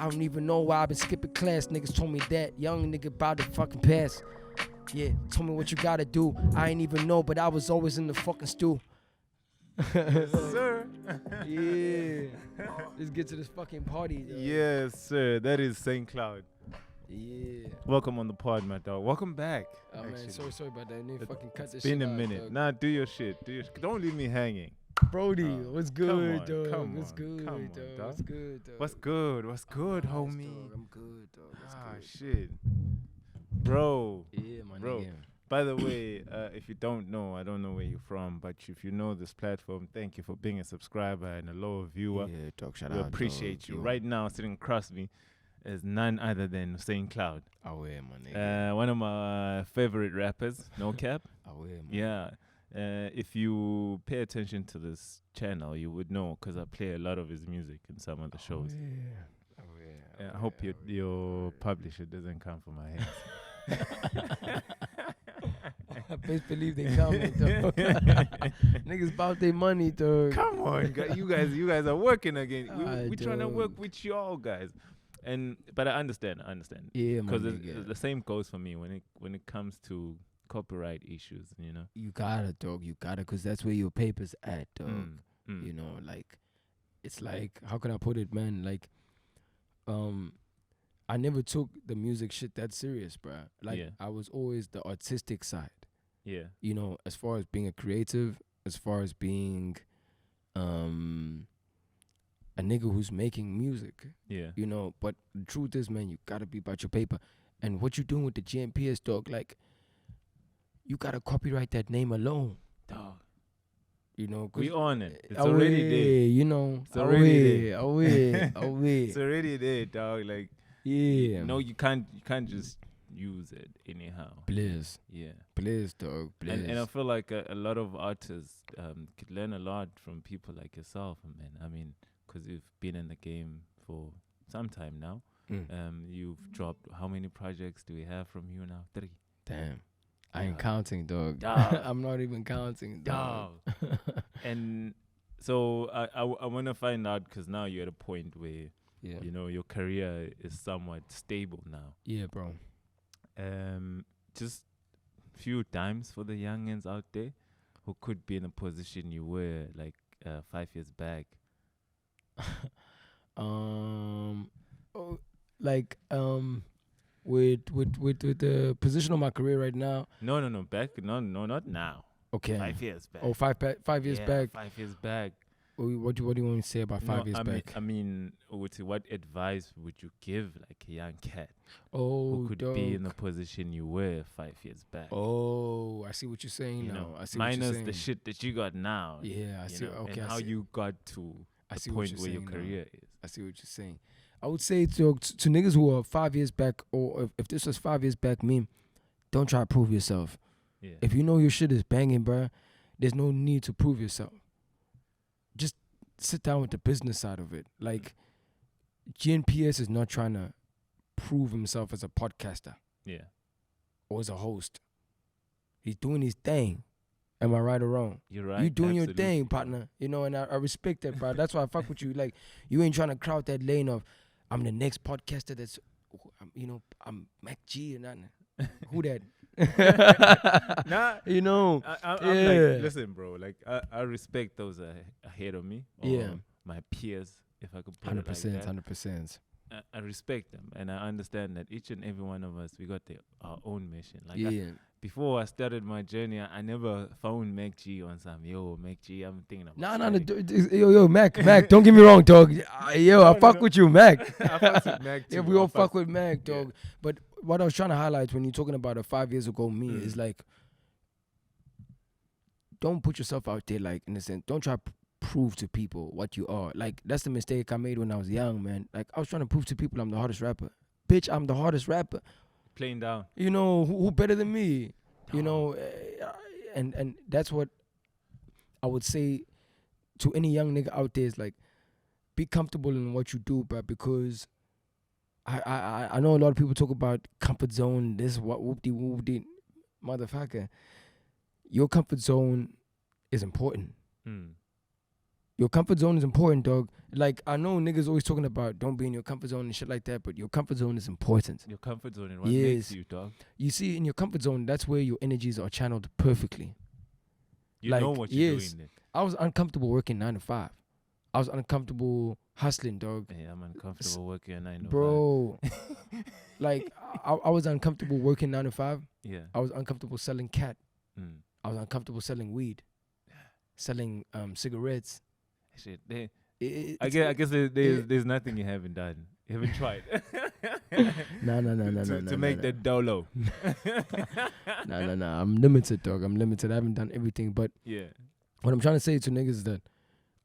I don't even know why I've been skipping class. Niggas told me that. Young nigga about to fucking pass. Yeah, told me what you gotta do. I ain't even know, but I was always in the fucking stew. Yes, sir. Yeah. Let's get to this fucking party, dog. Yes, sir. That is St. Cloud. Yeah. Welcome on the pod, my dog. Welcome back. Oh man, sorry about that. I need to fucking cut this Been shit a out, minute. dog. Nah, do your shit. Don't leave me hanging. Brody, what's good, on, dog? come What's on, good, come on, dog? dog. What's good, dog? What's good? What's good, Nice, homie? dog. I'm good, dog. What's good? Shit. Bro. Yeah, my Bro. nigga. By the way, if you don't know, I don't know where you're from, but if you know this platform, thank you for being a subscriber and a loyal viewer. Yeah, dog. Shout We out. appreciate dog. you. Right now, sitting across me is none other than St. Cloud. Oh yeah, my nigga. One of my favorite rappers, no cap. Oh yeah, man. Yeah. If you pay attention to this channel, you would know because I play a lot of his music in some of the shows. Oh yeah. I hope your publisher doesn't come for my hands. Best believe they coming, dog. Niggas about their money, dog. Come on, you guys are working again. We trying to dog. work with y'all guys, but I understand. Yeah, my Because nigga. the same goes for me when it comes to copyright issues. You know. You gotta, dog. You gotta, cause that's where your paper's at, dog. Mm. You know, like, it's like, how can I put it, man? Like, I never took the music shit that serious, bruh. Like, Yeah. I was always the artistic side. Yeah. You know, as far as being a creative, as far as being a nigga who's making music, Yeah. you know. But the truth is, man, you gotta be about your paper. And what you doing with the GNPS, dog, like, you gotta copyright that name alone, Dog. you know. 'Cause We on it. It's already there. You know. It's already there. Away. It's already there, dog. Like, Yeah. no, you can't just use it anyhow. Bliss, Yeah. dog, bliss. And I feel like a lot of artists could learn a lot from people like yourself, man. I mean, because you've been in the game for some time now. You've dropped, how many projects do we have from you now? 3. Damn. I ain't Dog. counting, dog. Dog. I'm not even counting, dog. And so I want to find out, because now you're at a point where, Yeah. you know, your career is somewhat stable now. Yeah, bro. Just few times for the youngins out there who could be in a position you were like 5 years back. With the position of my career right now. No, back. No, not now. Okay. 5 years back. Oh, 5 years Yeah, back. 5 years back. What do you want me to say about 5 years back? I mean, what advice would you give like a young cat Oh, who could dog. be in the position you were 5 years back? Oh, I see what you're saying You now. know, I see what you're minus saying. the shit that you got now. Yeah, I you see. know, Okay, and I how see. you got to I the see what point you're where your saying now. career is. I see what you're saying. I would say to niggas who are 5 years back, or if this was 5 years back, don't try to prove yourself. Yeah. If you know your shit is banging, bruh, there's no need to prove yourself. Just sit down with the business side of it. Like, GNPS is not trying to prove himself as a podcaster Yeah. or as a host. He's doing his thing. Am I right or wrong? You're right. You doing your Absolutely, thing, bro. partner. You know, and I respect that, bro. That's why I fuck with you. Like, you ain't trying to crowd that lane of, I'm the next podcaster that's, I'm Mac G and nothing. Who that? Nah, You know. I'm Yeah. like, listen, bro. Like, I respect those ahead of me. Or Yeah. my peers, if I could put it like 100%, that. 100%. I respect them, and I understand that each and every one of us, we got our own mission. Like, Yeah. before I started my journey, I never found Mac G on some, yo, Mac G, I'm thinking about Nah, starting. yo, Mac, don't get me wrong, dog. Yo, I fuck with you, Mac. I fucks with Mac too. Yeah, we all I fuck fucks- with Mac, yeah. dog. But what I was trying to highlight when you're talking about a 5 years ago me is like, don't put yourself out there, like, in a sense. Don't try to prove to people what you are. Like, that's the mistake I made when I was young, man. Like, I was trying to prove to people I'm the hardest rapper. Bitch, I'm the hardest rapper. Playing down. You know, who better than me? You know, and that's what I would say to any young nigga out there is like, be comfortable in what you do, bro, because I know a lot of people talk about comfort zone, this, what, whoop-de-whoop-de. Motherfucker, your comfort zone is important. Mm. Your comfort zone is important, dog. Like, I know niggas always talking about don't be in your comfort zone and shit like that, but your comfort zone is important. Your comfort zone and what Yes. makes you, dog. You see, in your comfort zone, that's where your energies are channeled perfectly. You Like, know what you're yes. doing then. I was uncomfortable working 9 to 5. I was uncomfortable hustling, dog. Hey, I'm uncomfortable working at 9 to 5. Bro, like, I was uncomfortable working 9 to 5. Yeah. I was uncomfortable selling cat. Mm. I was uncomfortable selling weed, selling cigarettes. Shit. It- I it's- guess there's nothing you haven't done. You haven't tried. No. To make that dolo. No. I'm limited, dog. I'm limited. I haven't done everything. But Yeah. what I'm trying to say to niggas is that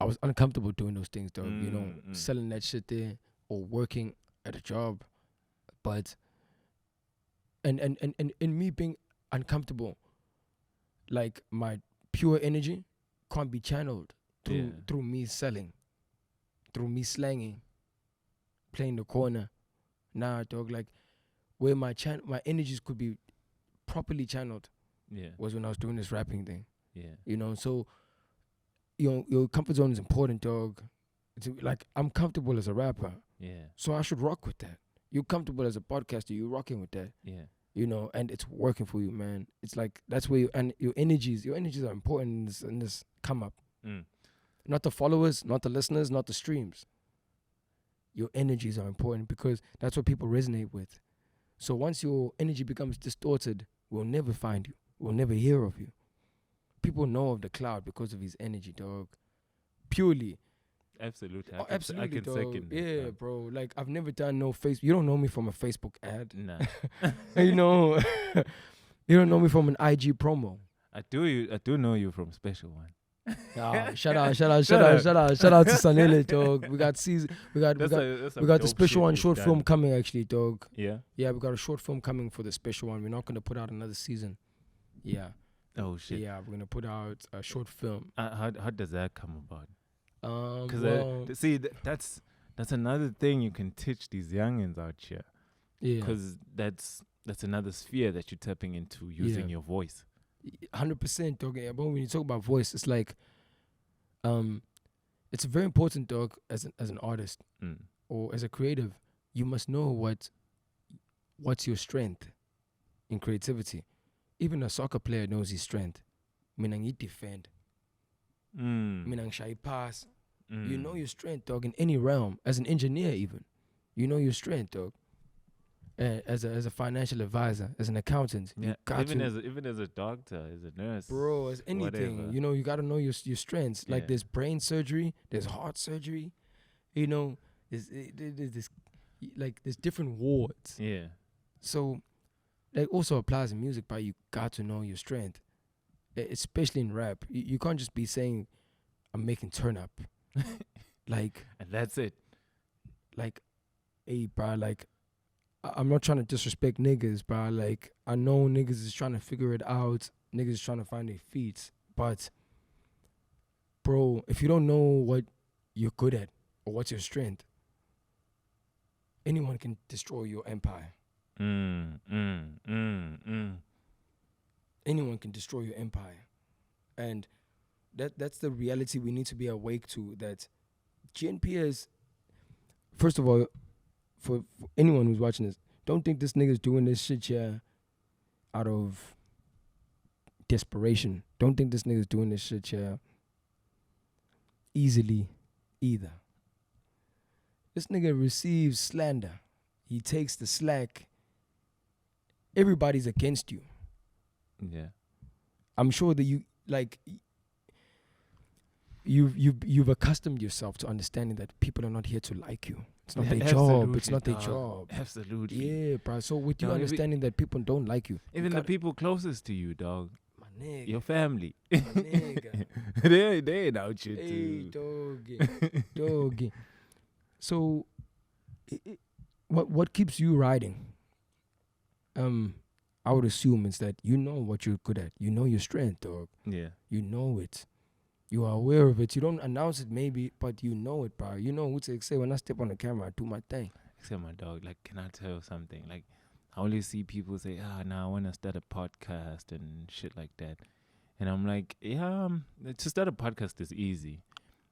I was uncomfortable doing those things, dog. You know, Mm. selling that shit there or working at a job. But and me being uncomfortable, like my pure energy can't be channeled through me selling, through me slanging, playing the corner. Nah, dog. Like where my energies could be properly channeled Yeah. was when I was doing this rapping thing. Yeah. You know, so your comfort zone is important, dog. Like I'm comfortable as a rapper, Yeah. so I should rock with that. You're comfortable as a podcaster, you're rocking with that. Yeah. You know, and it's working for you, man. It's like that's where your energies are important in this come up. Mm. Not the followers, not the listeners, not the streams. Your energies are important because that's what people resonate with. So once your energy becomes distorted, we'll never find you. We'll never hear of you. People know of the cloud because of his energy, dog. Purely. Absolutely. Oh, absolutely, I can dog. second that, Yeah, dog. bro. Like I've never done no Facebook. You don't know me from a Facebook ad. Nah. You know, you don't know me from an IG promo. I do know you from Special One. Shout out to Sanele, dog. We got season. We got the special one short film coming actually, dog. Yeah. Yeah, we got a short film coming for the special one. We're not gonna put out another season. Yeah. Oh shit. Yeah, we're gonna put out a short film. How does that come about? Because Well, that's another thing you can teach these youngins out here. yeah, Because that's another sphere that you're tapping into using your voice. 100%, dog. But when you talk about voice, it's like, it's very important, dog. As an artist or as a creative, you must know what's your strength in creativity. Even a soccer player knows his strength. Mina ngi defend. Mina ngi pass. You know your strength, dog, in any realm. As an engineer, even, you know your strength, dog. As a financial advisor, as an accountant, Yeah, you got even to, as a doctor, as a nurse, bro, as anything, whatever. you know, you got to know your strengths. Like Yeah. there's brain surgery, there's heart surgery, you know, there's this, like there's different wards. Yeah. So that also applies in music, but you got to know your strength, especially in rap. You can't just be saying, "I'm making turn up," like, And that's it. like, hey, bro, like, I'm not trying to disrespect niggas, bro. Like, I know niggas is trying to figure it out. Niggas is trying to find their feet. But, bro, if you don't know what you're good at or what's your strength, anyone can destroy your empire. Anyone can destroy your empire. And that's the reality we need to be awake to, that GNPS, first of all, for anyone who's watching this, don't think this nigga's doing this shit here out of desperation. Don't think this nigga's doing this shit here easily either. This nigga receives slander. He takes the slack. Everybody's against you. Yeah. I'm sure that you've accustomed yourself to understanding that people are not here to like you. It's not their job. It's not their job. Absolutely. Yeah, bro. So with you Dog, understanding that people don't like you, Even the people closest to you, dog. my nigga, Your family. my nigga, they ain't out here hey, too. doggy. So, what keeps you riding? I would assume is that you know what you're good at. You know your strength, dog. Yeah. You know it. You are aware of it. You don't announce it maybe, but you know it, bro. You know what to say. When I step on the camera, I do my thing. Except my dog, like, can I tell you something? Like, I only see people say, I want to start a podcast and shit like that. And I'm like, yeah, to start a podcast is easy.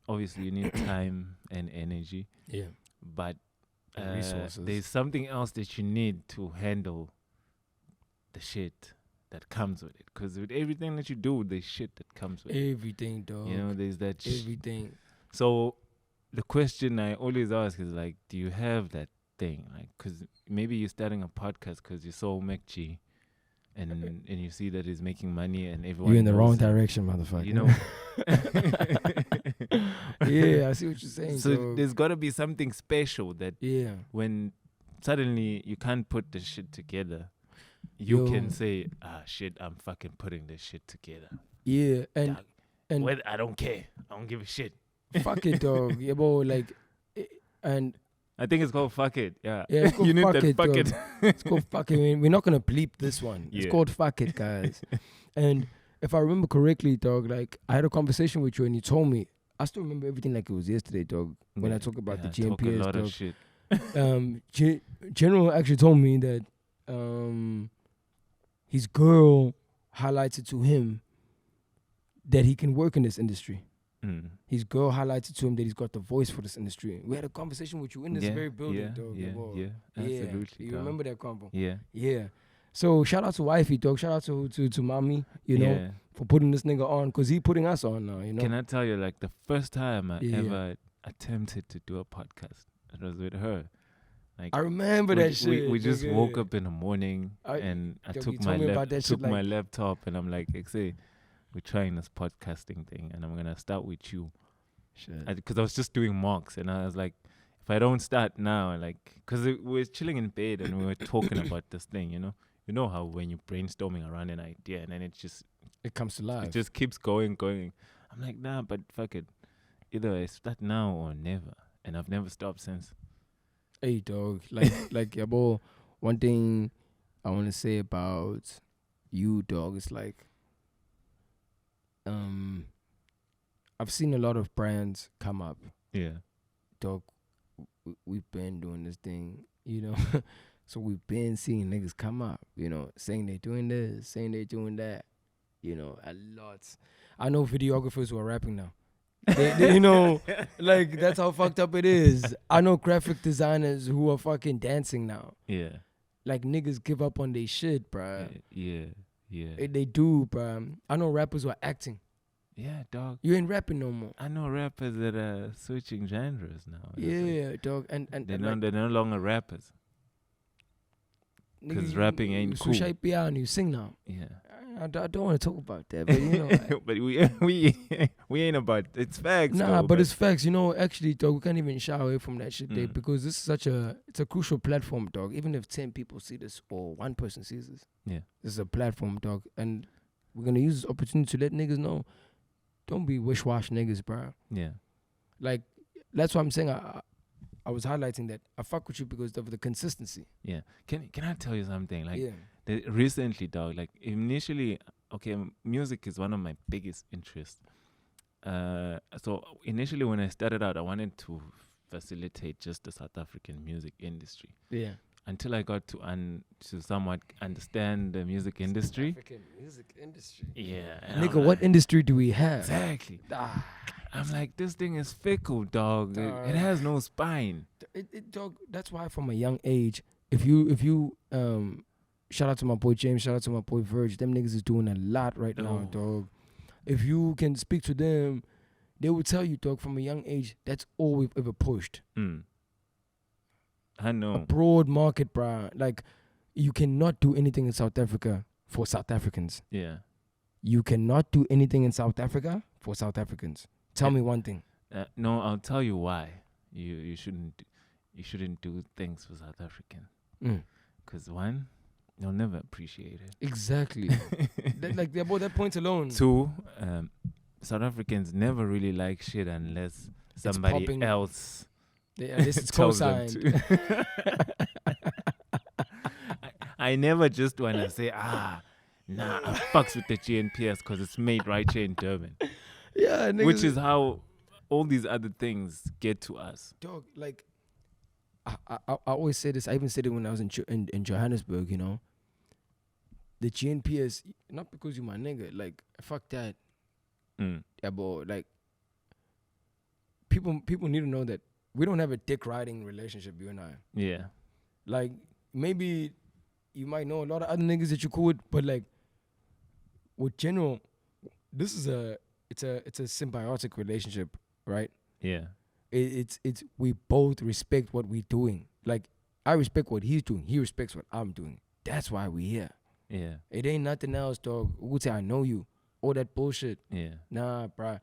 obviously you need time and energy, Yeah. but And resources. there's something else that you need to handle the shit that comes with it. Because with everything that you do, there's shit that comes with it. Everything, dog. You know, there's that everything. So the question I always ask is like, do you have that thing? Like, because maybe you're starting a podcast because you saw McG and you see that he's making money and everyone You're in the knows wrong him. direction, motherfucker. You know. Yeah, I see what you're saying. So there's got to be something special that yeah, when suddenly you can't put the shit together, you Yo. can say, shit, I'm fucking putting this shit together. yeah, and Dog, and well, I don't care. I don't give a shit. fuck it, dog. Yeah, bro, like, and I think it's called fuck it. Yeah. yeah, it's called You need fuck that it, fuck dog. it. It's called fuck it. We're not gonna bleep this one. It's Yeah. called fuck it, guys. And if I remember correctly, dog, like I had a conversation with you and you told me. I still remember everything like it was yesterday, dog. When I talk about the talk a GNPS, lot dog. of shit. General actually told me that his girl highlighted to him that he can work in this industry. Mm. His girl highlighted to him that he's got the voice for this industry. We had a conversation with you in this Yeah, very building, yeah, dog. yeah, Well, yeah, absolutely. You dog. remember that convo? Yeah. Yeah. So shout out to wifey, dog. Shout out to mommy, you know, Yeah. for putting this nigga on, because he putting us on now, you know. Can I tell you, like, the first time I Yeah. ever attempted to do a podcast, it was with her. Like, I remember that shit. We just nigga. woke up in the morning Dog, I you took told me about that shit, my like- laptop and I'm like, say, we're trying this podcasting thing and I'm gonna start with you. Shit. Because I was just doing mocks and I was like, if I don't start now, like, because we were chilling in bed and we were talking about this thing, you know how when you're brainstorming around an idea and then it comes to life. it just keeps going. I'm like, nah, but fuck it, either I start now or never, and I've never stopped since. Hey, dog. Like, yeah, boy. One thing I want to say about you, dog, is like, I've seen a lot of brands come up, Yeah. dog. We've been doing this thing, you know. So we've been seeing niggas come up, you know, saying they're doing this, saying they're doing that, you know, a lot. I know videographers who are rapping now. They, you know, like, that's how fucked up it is. I know graphic designers who are fucking dancing now. Yeah. Like, niggas give up on their shit, bruh. Yeah. They do, bruh. I know rappers who are acting. Yeah, dog. You ain't rapping no more. I know rappers that are switching genres now. It's like, Yeah, dog. And they're like, no longer rappers. 'Cause nigga, rapping you ain't switch cool. IPR and you sing now. Yeah. I don't want to talk about that, but you know. But we ain't about it's facts. Nah, though, but it's facts. You know, actually, dog, we can't even shy away from that shit there, Mm. because this is it's a crucial platform, dog. Even if 10 people see this or one person sees this, Yeah. this is a platform, dog. And we're going to use this opportunity to let niggas know, don't be wish-wash niggas, bro. Yeah. Like, that's why I'm saying I was highlighting that. I fuck with you because of the consistency. Yeah. Can I tell you something? Like, yeah. recently, dog, like initially, okay, music is one of my biggest interests. So initially when I started out, I wanted to facilitate just the South African music industry. Yeah. Until I got to somewhat understand the music industry. African music industry. Yeah. and Nigga, I'm what like, industry do we have? exactly. Ah. I'm like, this thing is fickle, dog. It has no spine. Dog, that's why from a young age, if you shout out to my boy James, shout out to my boy Verge, them niggas is doing a lot right now, Oh. dog. If you can speak to them, they will tell you, dog, from a young age, that's all we've ever pushed. I A know. broad market, bruh. Like, you cannot do anything in South Africa for South Africans. Yeah. You cannot do anything in South Africa for South Africans. Tell me one thing. No, I'll tell you why. You shouldn't do things for South African. Because one, you'll never appreciate it. Exactly. About that point alone. Two, South Africans never really like shit unless somebody popping. else This is tells them co-signed. to. I never just want to say, nah, I fucks with the GNPS because it's made right here in Durban. Yeah, niggas, Which is how all these other things get to us. dog. Like, I always say this. I even said it when I was in Johannesburg. You know, the GNPS, not because you my nigga. Like, fuck that. Yeah, but like, people need to know that we don't have a dick riding relationship, you and I. Yeah. Like, maybe you might know a lot of other niggas that you cool with, but like, with general, this is it's a symbiotic relationship, right? Yeah. It's we both respect what we're doing. Like, I respect what he's doing. He respects what I'm doing. That's why we here. Yeah. It ain't nothing else, dog. Who would say I know you? All that bullshit. Yeah. Nah, bruh.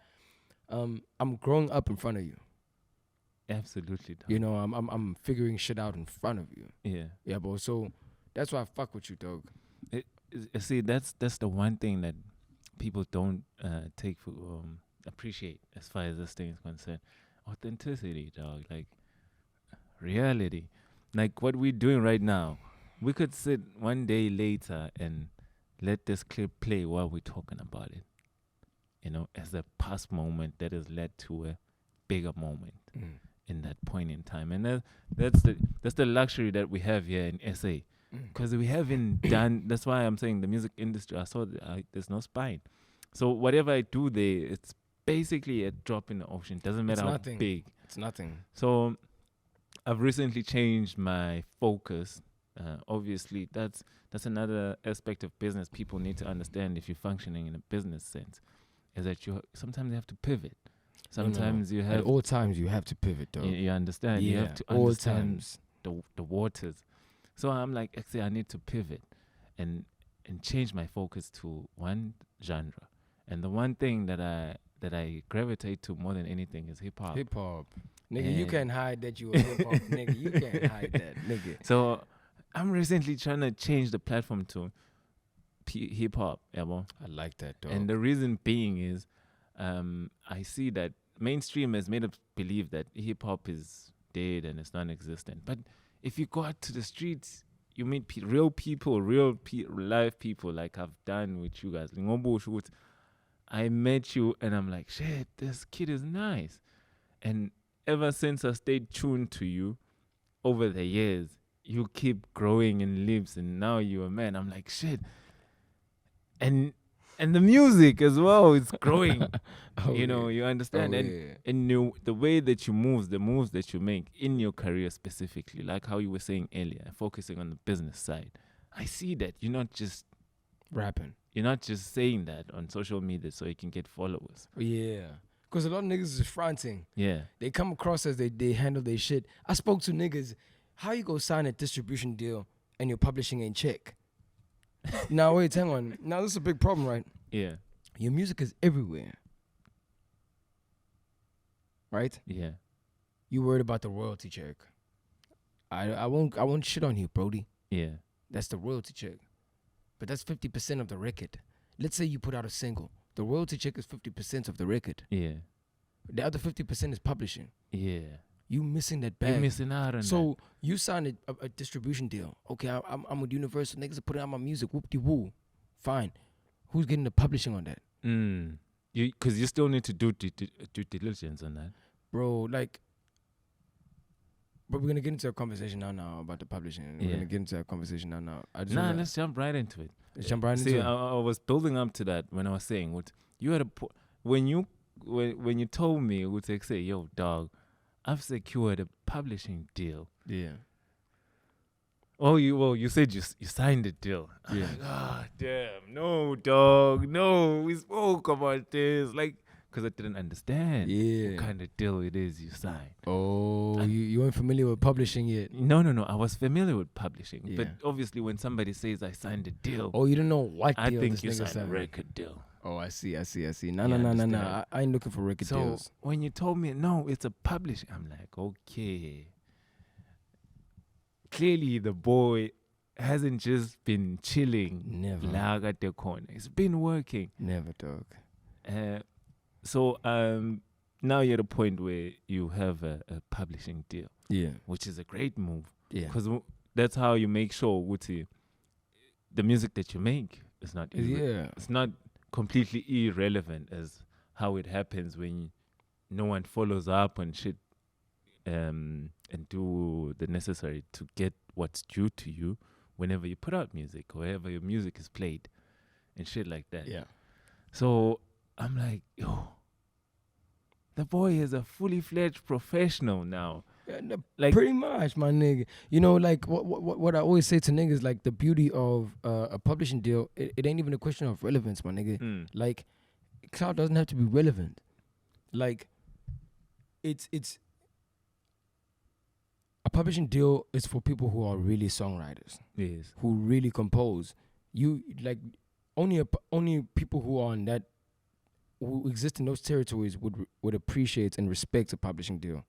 I'm growing up in front of you. Absolutely. Dog. You know, I'm figuring shit out in front of you. Yeah. Yeah, bro. So that's why I fuck with you, dog. See, that's the one thing that people don't take for appreciate as far as this thing is concerned. Authenticity, dog. Like reality. Like what we're doing right now. We could sit one day later and let this clip play while we're talking about it. You know, as a past moment that has led to a bigger moment in that point in time. And that's the luxury that we have here in SA. Because we haven't done, that's why I'm saying the music industry, I saw there's no spine. So whatever I do there, it's basically a drop in the ocean. Doesn't matter how big. It's nothing. So I've recently changed my focus. Obviously, that's another aspect of business people need to understand if you're functioning in a business sense, is that you sometimes you have to pivot. Sometimes you have... At all times you have to pivot, though. You understand? Yeah, you have to all understand times. the waters. So I'm like, actually, I need to pivot and change my focus to one genre. And the one thing that I gravitate to more than anything is hip hop. Hip hop. Nigga, you can't hide that you a hip hop nigga. You can't hide that, nigga. So I'm recently trying to change the platform to hip hop. Yeah, bro. I like that, dog. And the reason being is I see that mainstream has made us believe that hip hop is dead and it's non-existent. But if you go out to the streets, you meet real people, live people, like I've done with you guys. I met you and I'm like, shit, this kid is nice. And ever since I stayed tuned to you over the years, you keep growing in leaps and now you're a man. I'm like, shit. And the music as well is growing. You know, you understand. And the way that you move, the moves that you make in your career specifically, like how you were saying earlier, focusing on the business side. I see that you're not just rapping. You're not just saying that on social media so you can get followers. Yeah. Because a lot of niggas is fronting. Yeah. They come across as they handle their shit. I spoke to niggas, how you go sign a distribution deal and your publishing ain't check? Now, wait, hang on. Now, this is a big problem, right? Yeah. Your music is everywhere. Right? Yeah. You worried about the royalty check. I won't shit on you, Brody. Yeah. That's the royalty check. But that's 50% of the record. Let's say you put out a single. The royalty check is 50% of the record. Yeah. The other 50% is publishing. Yeah. You missing that bag. You're missing out on that. So you signed a distribution deal. Okay, I'm with Universal. Niggas are putting out my music. Whoop-de-woo. Fine. Who's getting the publishing on that? Because you still need to do due diligence on that. Bro, like... But we're going to get into a conversation now about the publishing. We're going to get into a conversation now. Let's jump right into it. Let's jump right into it. I was building up to that when I was saying, what you had when you told me, would say, yo, dog, I've secured a publishing deal. Yeah. Oh, you said you signed the deal. Yeah. I'm like, damn, no, dog, no, we spoke about this, like, because I didn't understand what kind of deal it is you signed. Oh, you weren't familiar with publishing yet? No, I was familiar with publishing, but obviously when somebody says I signed a deal, oh, you don't know what deal I think this you nigga signed a record deal. Oh, I see. No. I ain't looking for record deals. So when you told me, no, it's a publishing, I'm like, okay. Clearly the boy hasn't just been chilling. Never. At the corner. It's been working. Never, dog. So now you're at a point where you have a publishing deal. Yeah. Which is a great move. Yeah. Because that's how you make sure, Wuti, the music that you make is not it's not completely irrelevant as how it happens when no one follows up on shit and do the necessary to get what's due to you whenever you put out music or wherever your music is played and shit like that. Yeah. So I'm like, yo, The boy is a fully fledged professional now. Like, Pretty much, my nigga. You know, like what I always say to niggas, like the beauty of a publishing deal, it ain't even a question of relevance, my nigga. Like, cloud doesn't have to be relevant. Like, it's a publishing deal is for people who are really songwriters, yes. who really compose. You like only people who are on that, who exist in those territories would appreciate and respect a publishing deal.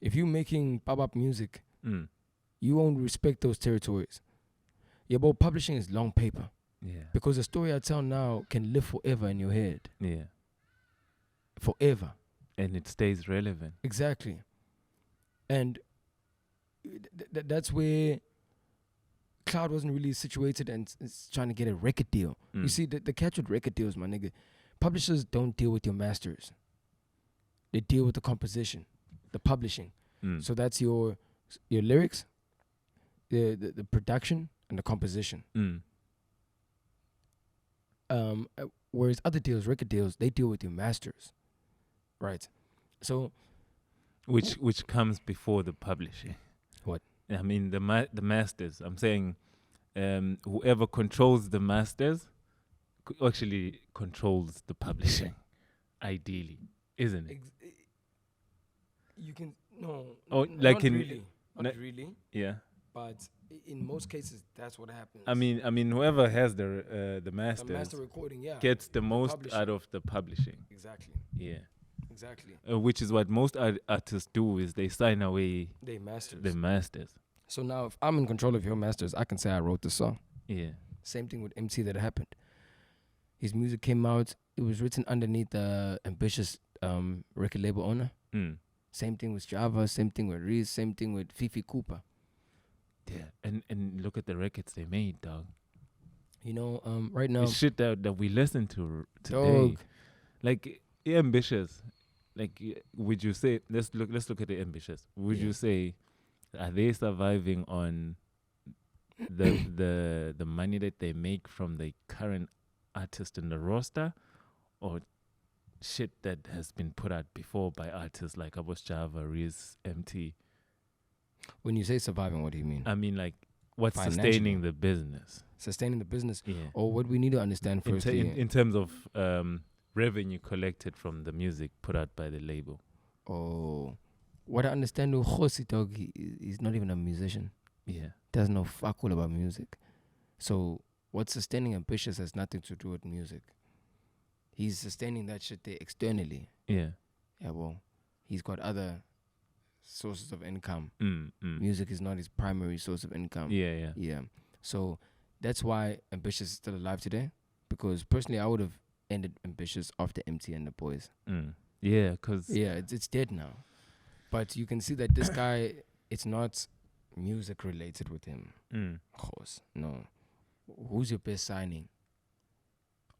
If you're making pop-up music, you won't respect those territories. Yeah, but publishing is long paper. Yeah. Because the story I tell now can live forever in your head. Yeah. Forever. And it stays relevant. Exactly. And that's where Cloud wasn't really situated and is trying to get a record deal. You see, the catch with record deals, my nigga, publishers don't deal with your masters. They deal with the composition, the publishing. So that's your lyrics, the production, and the composition. Whereas other deals, record deals, they deal with your masters, right? So, which comes before the publishing. What? I mean the masters. I'm saying, whoever controls the masters actually controls the publishing, ideally, isn't it? You can no. Oh, n- like not in really, not really. Yeah. But in most cases, that's what happens. I mean, whoever has the the masters master recording, yeah, gets the most publishing. out of the publishing. Exactly. Yeah. Exactly. Which is what most artists do, is they sign away They masters. the masters. So now, if I'm in control of your masters, I can say I wrote the song. Yeah. Same thing with MC that happened. His music came out. It was written underneath the ambitious record label owner. Same thing with Java. Same thing with Reese. Same thing with Fifi Cooper. Yeah. And look at the records they made, dog. You know, right now, The shit that we listen to today. dog. Like, ambitious. Like, would you say, let's look at the ambitious. Would Yeah. you say, are they surviving on the money that they make from the current artist in the roster, or shit that has been put out before by artists like Abos Java, Riz, MT? When you say surviving, what do you mean? I mean, like, what's Financially. sustaining the business? Sustaining the business, Yeah. or what we need to understand In, first. in terms of revenue collected from the music put out by the label. Oh, what I understand with Khosi, dog, he's not even a musician. Yeah. Doesn't know fuck all about music. So what's sustaining Ambitious has nothing to do with music. He's sustaining that shit there externally. Yeah. Yeah, well, he's got other sources of income. Mm. Music is not his primary source of income. Yeah. Yeah. So that's why Ambitious is still alive today. Because personally, I would have ended Ambitious after MT and the boys. Yeah, because... Yeah, it's dead now. But you can see that this guy, it's not music related with him. Of course, no. Who's your best signing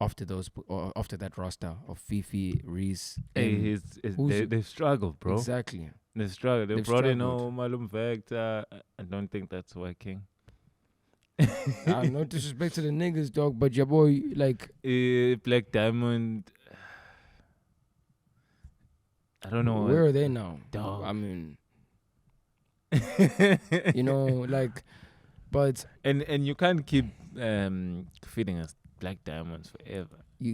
after those or after that roster of Fifi, Reese? Hey, they've struggled, bro. Exactly. They've struggled. They They've brought in struggled. Malum Vector. I don't think that's working. No disrespect to the niggas, dog, but your boy, like, Black Diamond. I don't know. where are they now? Dog. I mean, you know, like, but and you can't keep feeding us Black Diamonds forever. I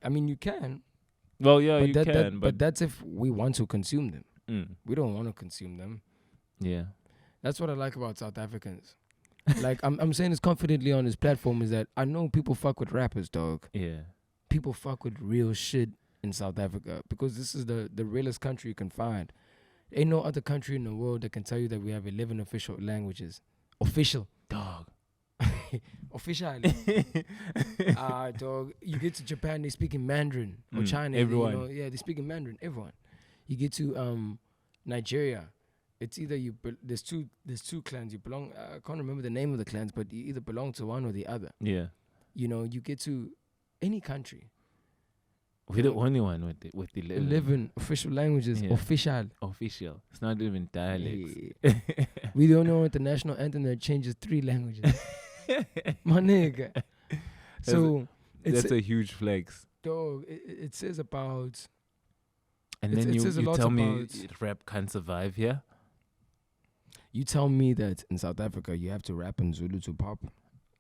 mean, you can. Well, yeah, But you that, can, that, but that's if we want to consume them. mm, We don't want to consume them. yeah, That's what I like about South Africans. Like, I'm saying this confidently on this platform, is that I know people fuck with rappers, dog. yeah, People fuck with real shit in South Africa because this is the realest country you can find. Ain't no other country in the world that can tell you that we have 11 official languages. Official. dog. Officially. Dog. You get to Japan, they speak in Mandarin. Or China, everyone. they speak in Mandarin. Everyone. You get to Nigeria. It's either there's two clans you belong. I can't remember the name of the clans, but you either belong to one or the other. Yeah, You know, you get to any country. we're the only one with the 11 official languages. Yeah. Official. It's not even dialects. We the only one with the national anthem that changes 3 languages. My nigga. So That's a huge flex. dog, it says about. And It then you says a you lot tell me about. rap can't survive here. You tell me that in South Africa you have to rap in Zulu to pop.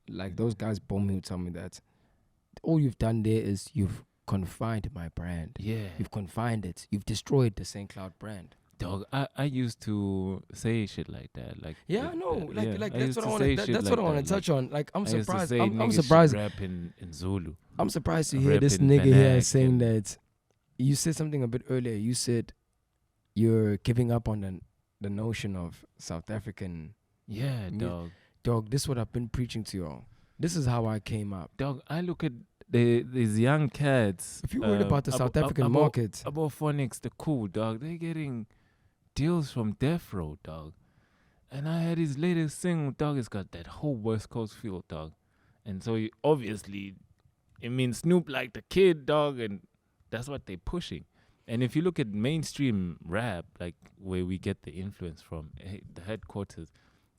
Like those guys bomb me who tell me that. All you've done there is you've confined my brand. Yeah. You've confined it. You've destroyed the St. Cloud brand. Dog, I used to say shit like that. Like Yeah, no, like I that's used what I to want say to. shit That's like what I want that. to touch on. Like I'm I used to surprised. say I'm niggas surprised. should rap in Zulu. I'm surprised to hear Rap this in nigga here Vernac saying and- that. You said something a bit earlier. You said you're giving up on the notion of South African. Yeah, mu- dog. Dog, this is what I've been preaching to y'all. This is how I came up. Dog, I look at these young cats. If you're worried about the South African market, about Phonics, the cool dog, they're getting deals from Death Row, dog. And I had his latest single, dog. It's got that whole West Coast feel, dog. And so obviously, it means Snoop like the kid, dog, and that's what they're pushing. And if you look at mainstream rap, like where we get the influence from, the headquarters,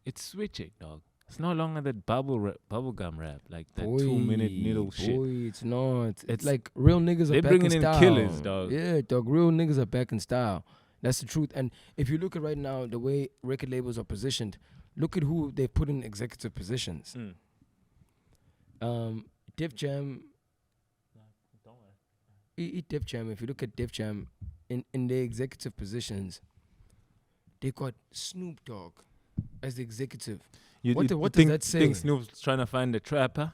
it's switching, dog. It's no longer that bubblegum rap, like that 2-minute needle shit. Boy, it's not. It's It's- like real niggas they're are back bringing in in style. killers, dog. Yeah, dog. Real niggas are back in style. That's the truth. And if you look at right now, the way record labels are positioned, look at who they put in executive positions. Def Jam. Def Jam. If you look at Def Jam, in their executive positions, they got Snoop Dogg as the executive. What does that say? Think Snoop's trying to find a trapper?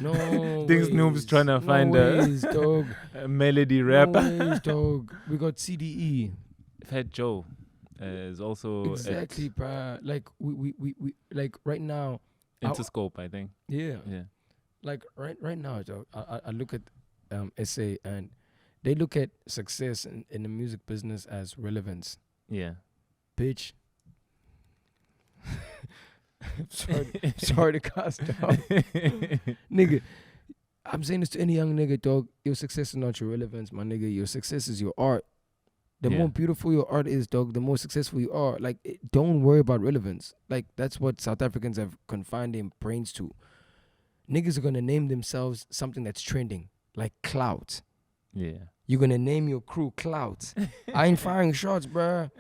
No. Think Snoop's trying to find dog. a melody No rapper? ways, dog. We got CDE. Fat Joe is also Exactly, bruh. Like we like right now. at Interscope, I think. Yeah. Yeah. Like right now, dog. I look at SA and they look at success in the music business as relevance. Yeah. Bitch. sorry to cast down. Nigga, I'm saying this to any young nigga, dog. Your success is not your relevance, my nigga. Your success is your art. The Yeah. more beautiful your art is, dog, the more successful you are. Like, don't worry about relevance. Like, that's what South Africans have confined their brains to. Niggas are gonna name themselves something that's trending, like clout. Yeah. You're gonna name your crew clout. I ain't firing shots, bruh.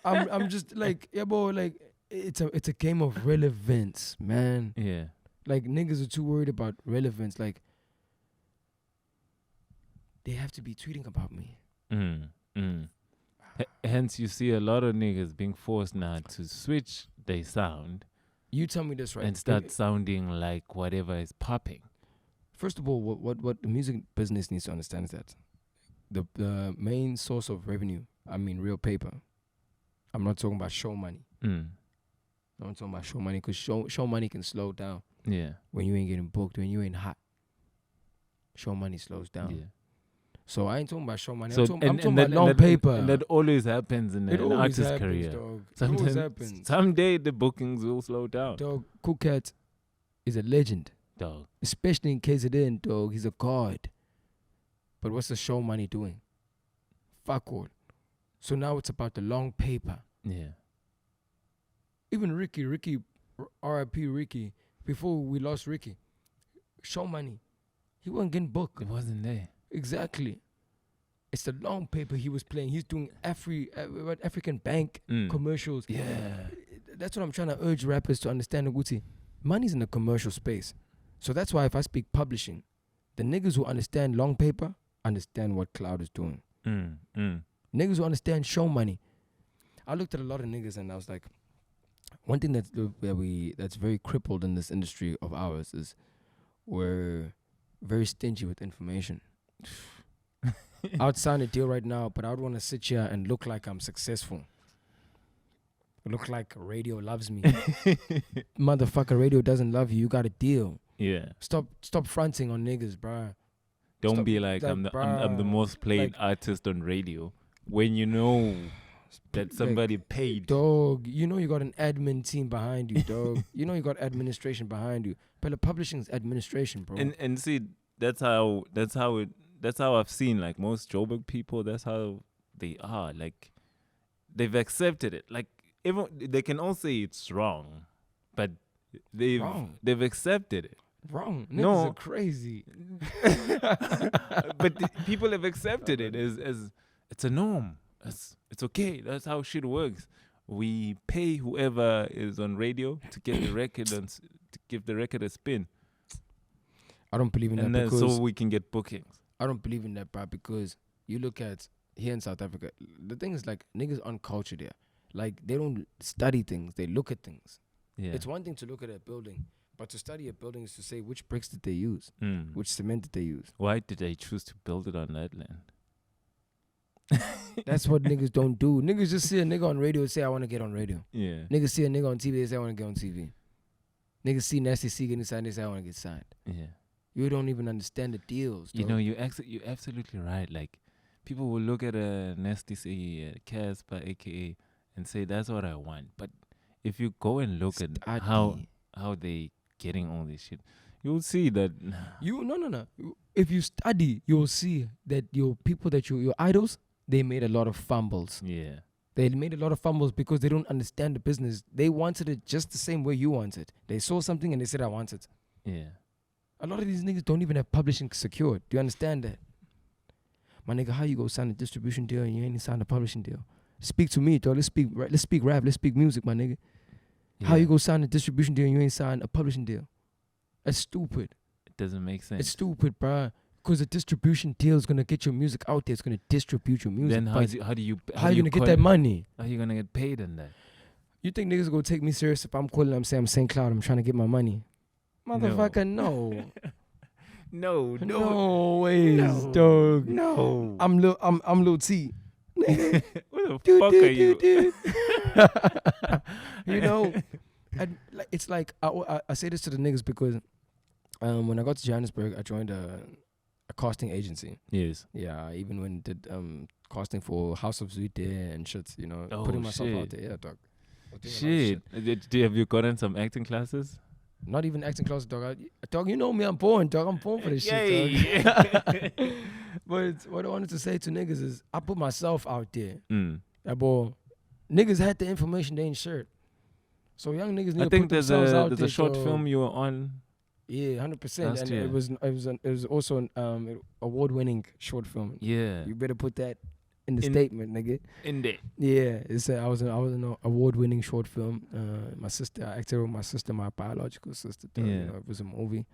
I'm just like, yeah, boy, like it's a game of relevance, man. Yeah. Like niggas are too worried about relevance. Like they have to be tweeting about me. Hence, you see a lot of niggas being forced now to switch their sound You tell me this, right? and start sounding like whatever is popping. First of all, what the music business needs to understand is that the main source of revenue, I mean real paper. I'm not talking about show money. I'm not talking about show money because show money can slow down Yeah. when you ain't getting booked, when you ain't hot. Show money slows down. Yeah. So I ain't talking about show money. So I'm talking about long paper. And that always happens in It an always artist's happens, career. dog. It always happens. Someday the bookings will slow down. Dog, Cool Cat is a legend. Dog. Especially in KZN, dog. He's a god. But what's the show money doing? Fuck all. So now it's about the long paper. Yeah. Even Ricky, R.I.P. Ricky, before we lost Ricky, show money. He wasn't getting booked. It wasn't there. Exactly. It's the long paper he was playing. He's doing African bank commercials. Yeah. That's what I'm trying to urge rappers to understand, Nguti. Money's in the commercial space. So that's why if I speak publishing, the niggas who understand long paper understand what cloud is doing. Niggas who understand show money. I looked at a lot of niggas and I was like, one thing that's very crippled in this industry of ours is we're very stingy with information. I would sign a deal right now, but I would want to sit here and look like I'm successful. Look like radio loves me. Motherfucker, radio doesn't love you. You got a deal. Yeah. Stop fronting on niggas, bruh. Don't be like I'm the most played artist on radio when you know that somebody paid. Dog, you know you got an admin team behind you, dog. You know you got administration behind you. But the publishing's administration, bro. And see, that's how I've seen like most Joburg people. That's how they are. Like they've accepted it. Like even they can all say it's wrong, but they've accepted it. Wrong. Niggas No. are crazy. But people have accepted it as it's a norm. It's okay. That's how shit works. We pay whoever is on radio to get the record to give the record a spin, I don't believe in that and then because so we can get bookings. I don't believe in that, bro. Because you look at here in South Africa, the thing is like niggas uncultured here. Like they don't study things; they look at things. Yeah. It's one thing to look at a building, but to study a building is to say which bricks did they use, Mm. which cement did they use. Why did they choose to build it on that land? That's what niggas don't do. Niggas just see a nigga on radio and say, I want to get on radio. Yeah. Niggas see a nigga on TV, they say, I want to get on TV. Niggas see Nasty C getting signed, they say, I want to get signed. Yeah. You don't even understand the deals. You dog. know, you're absolutely right. Like, people will look at a Nasty C, Casper, aka, and say, that's what I want. But if you go and look at how they getting all this shit, you'll see that. No. If you study, you'll see that your people your idols, they made a lot of fumbles. Yeah. They made a lot of fumbles because they don't understand the business. They wanted it just the same way you want it. They saw something and they said, I want it. Yeah. A lot of these niggas don't even have publishing secured. Do you understand that? My nigga, how you go sign a distribution deal and you ain't signed a publishing deal? Speak to me, dog. Let's speak rap. Let's speak music, my nigga. Yeah. How you go sign a distribution deal and you ain't signed a publishing deal? That's stupid. It doesn't make sense. It's stupid, bruh. Because a distribution deal is gonna get your music out there. It's gonna distribute your music. Then how do you gonna get that money? How you gonna get paid in that? You think niggas gonna take me serious if I'm calling them saying I'm St. Cloud, I'm trying to get my money? Motherfucker, no. No ways, No. dog. No. I'm Lil T. What the fuck are you? You know, it's like I say this to the niggas because when I got to Johannesburg, I joined a casting agency. Yes. Yeah, I even when did casting for House of Zuid there and shit, you know, Oh, putting myself shit. out there. Yeah, dog. Shit. Have you gotten some acting classes? Not even acting classes, dog. Dog, you know me, I'm born, dog. I'm born for this shit, dog. But what I wanted to say to niggas is I put myself out there. Mm. That boy, niggas had the information, they ain't shared. So young niggas need I to think put there's themselves out a there, short dog. film you were on. Yeah, 100%. Last And year. it was also an award-winning short film. Yeah. You better put that in the In- statement, nigga. In there. Yeah, it's I was an award-winning short film. My sister, I acted with my sister, my biological sister. Dog, Yeah. you know, it was a movie.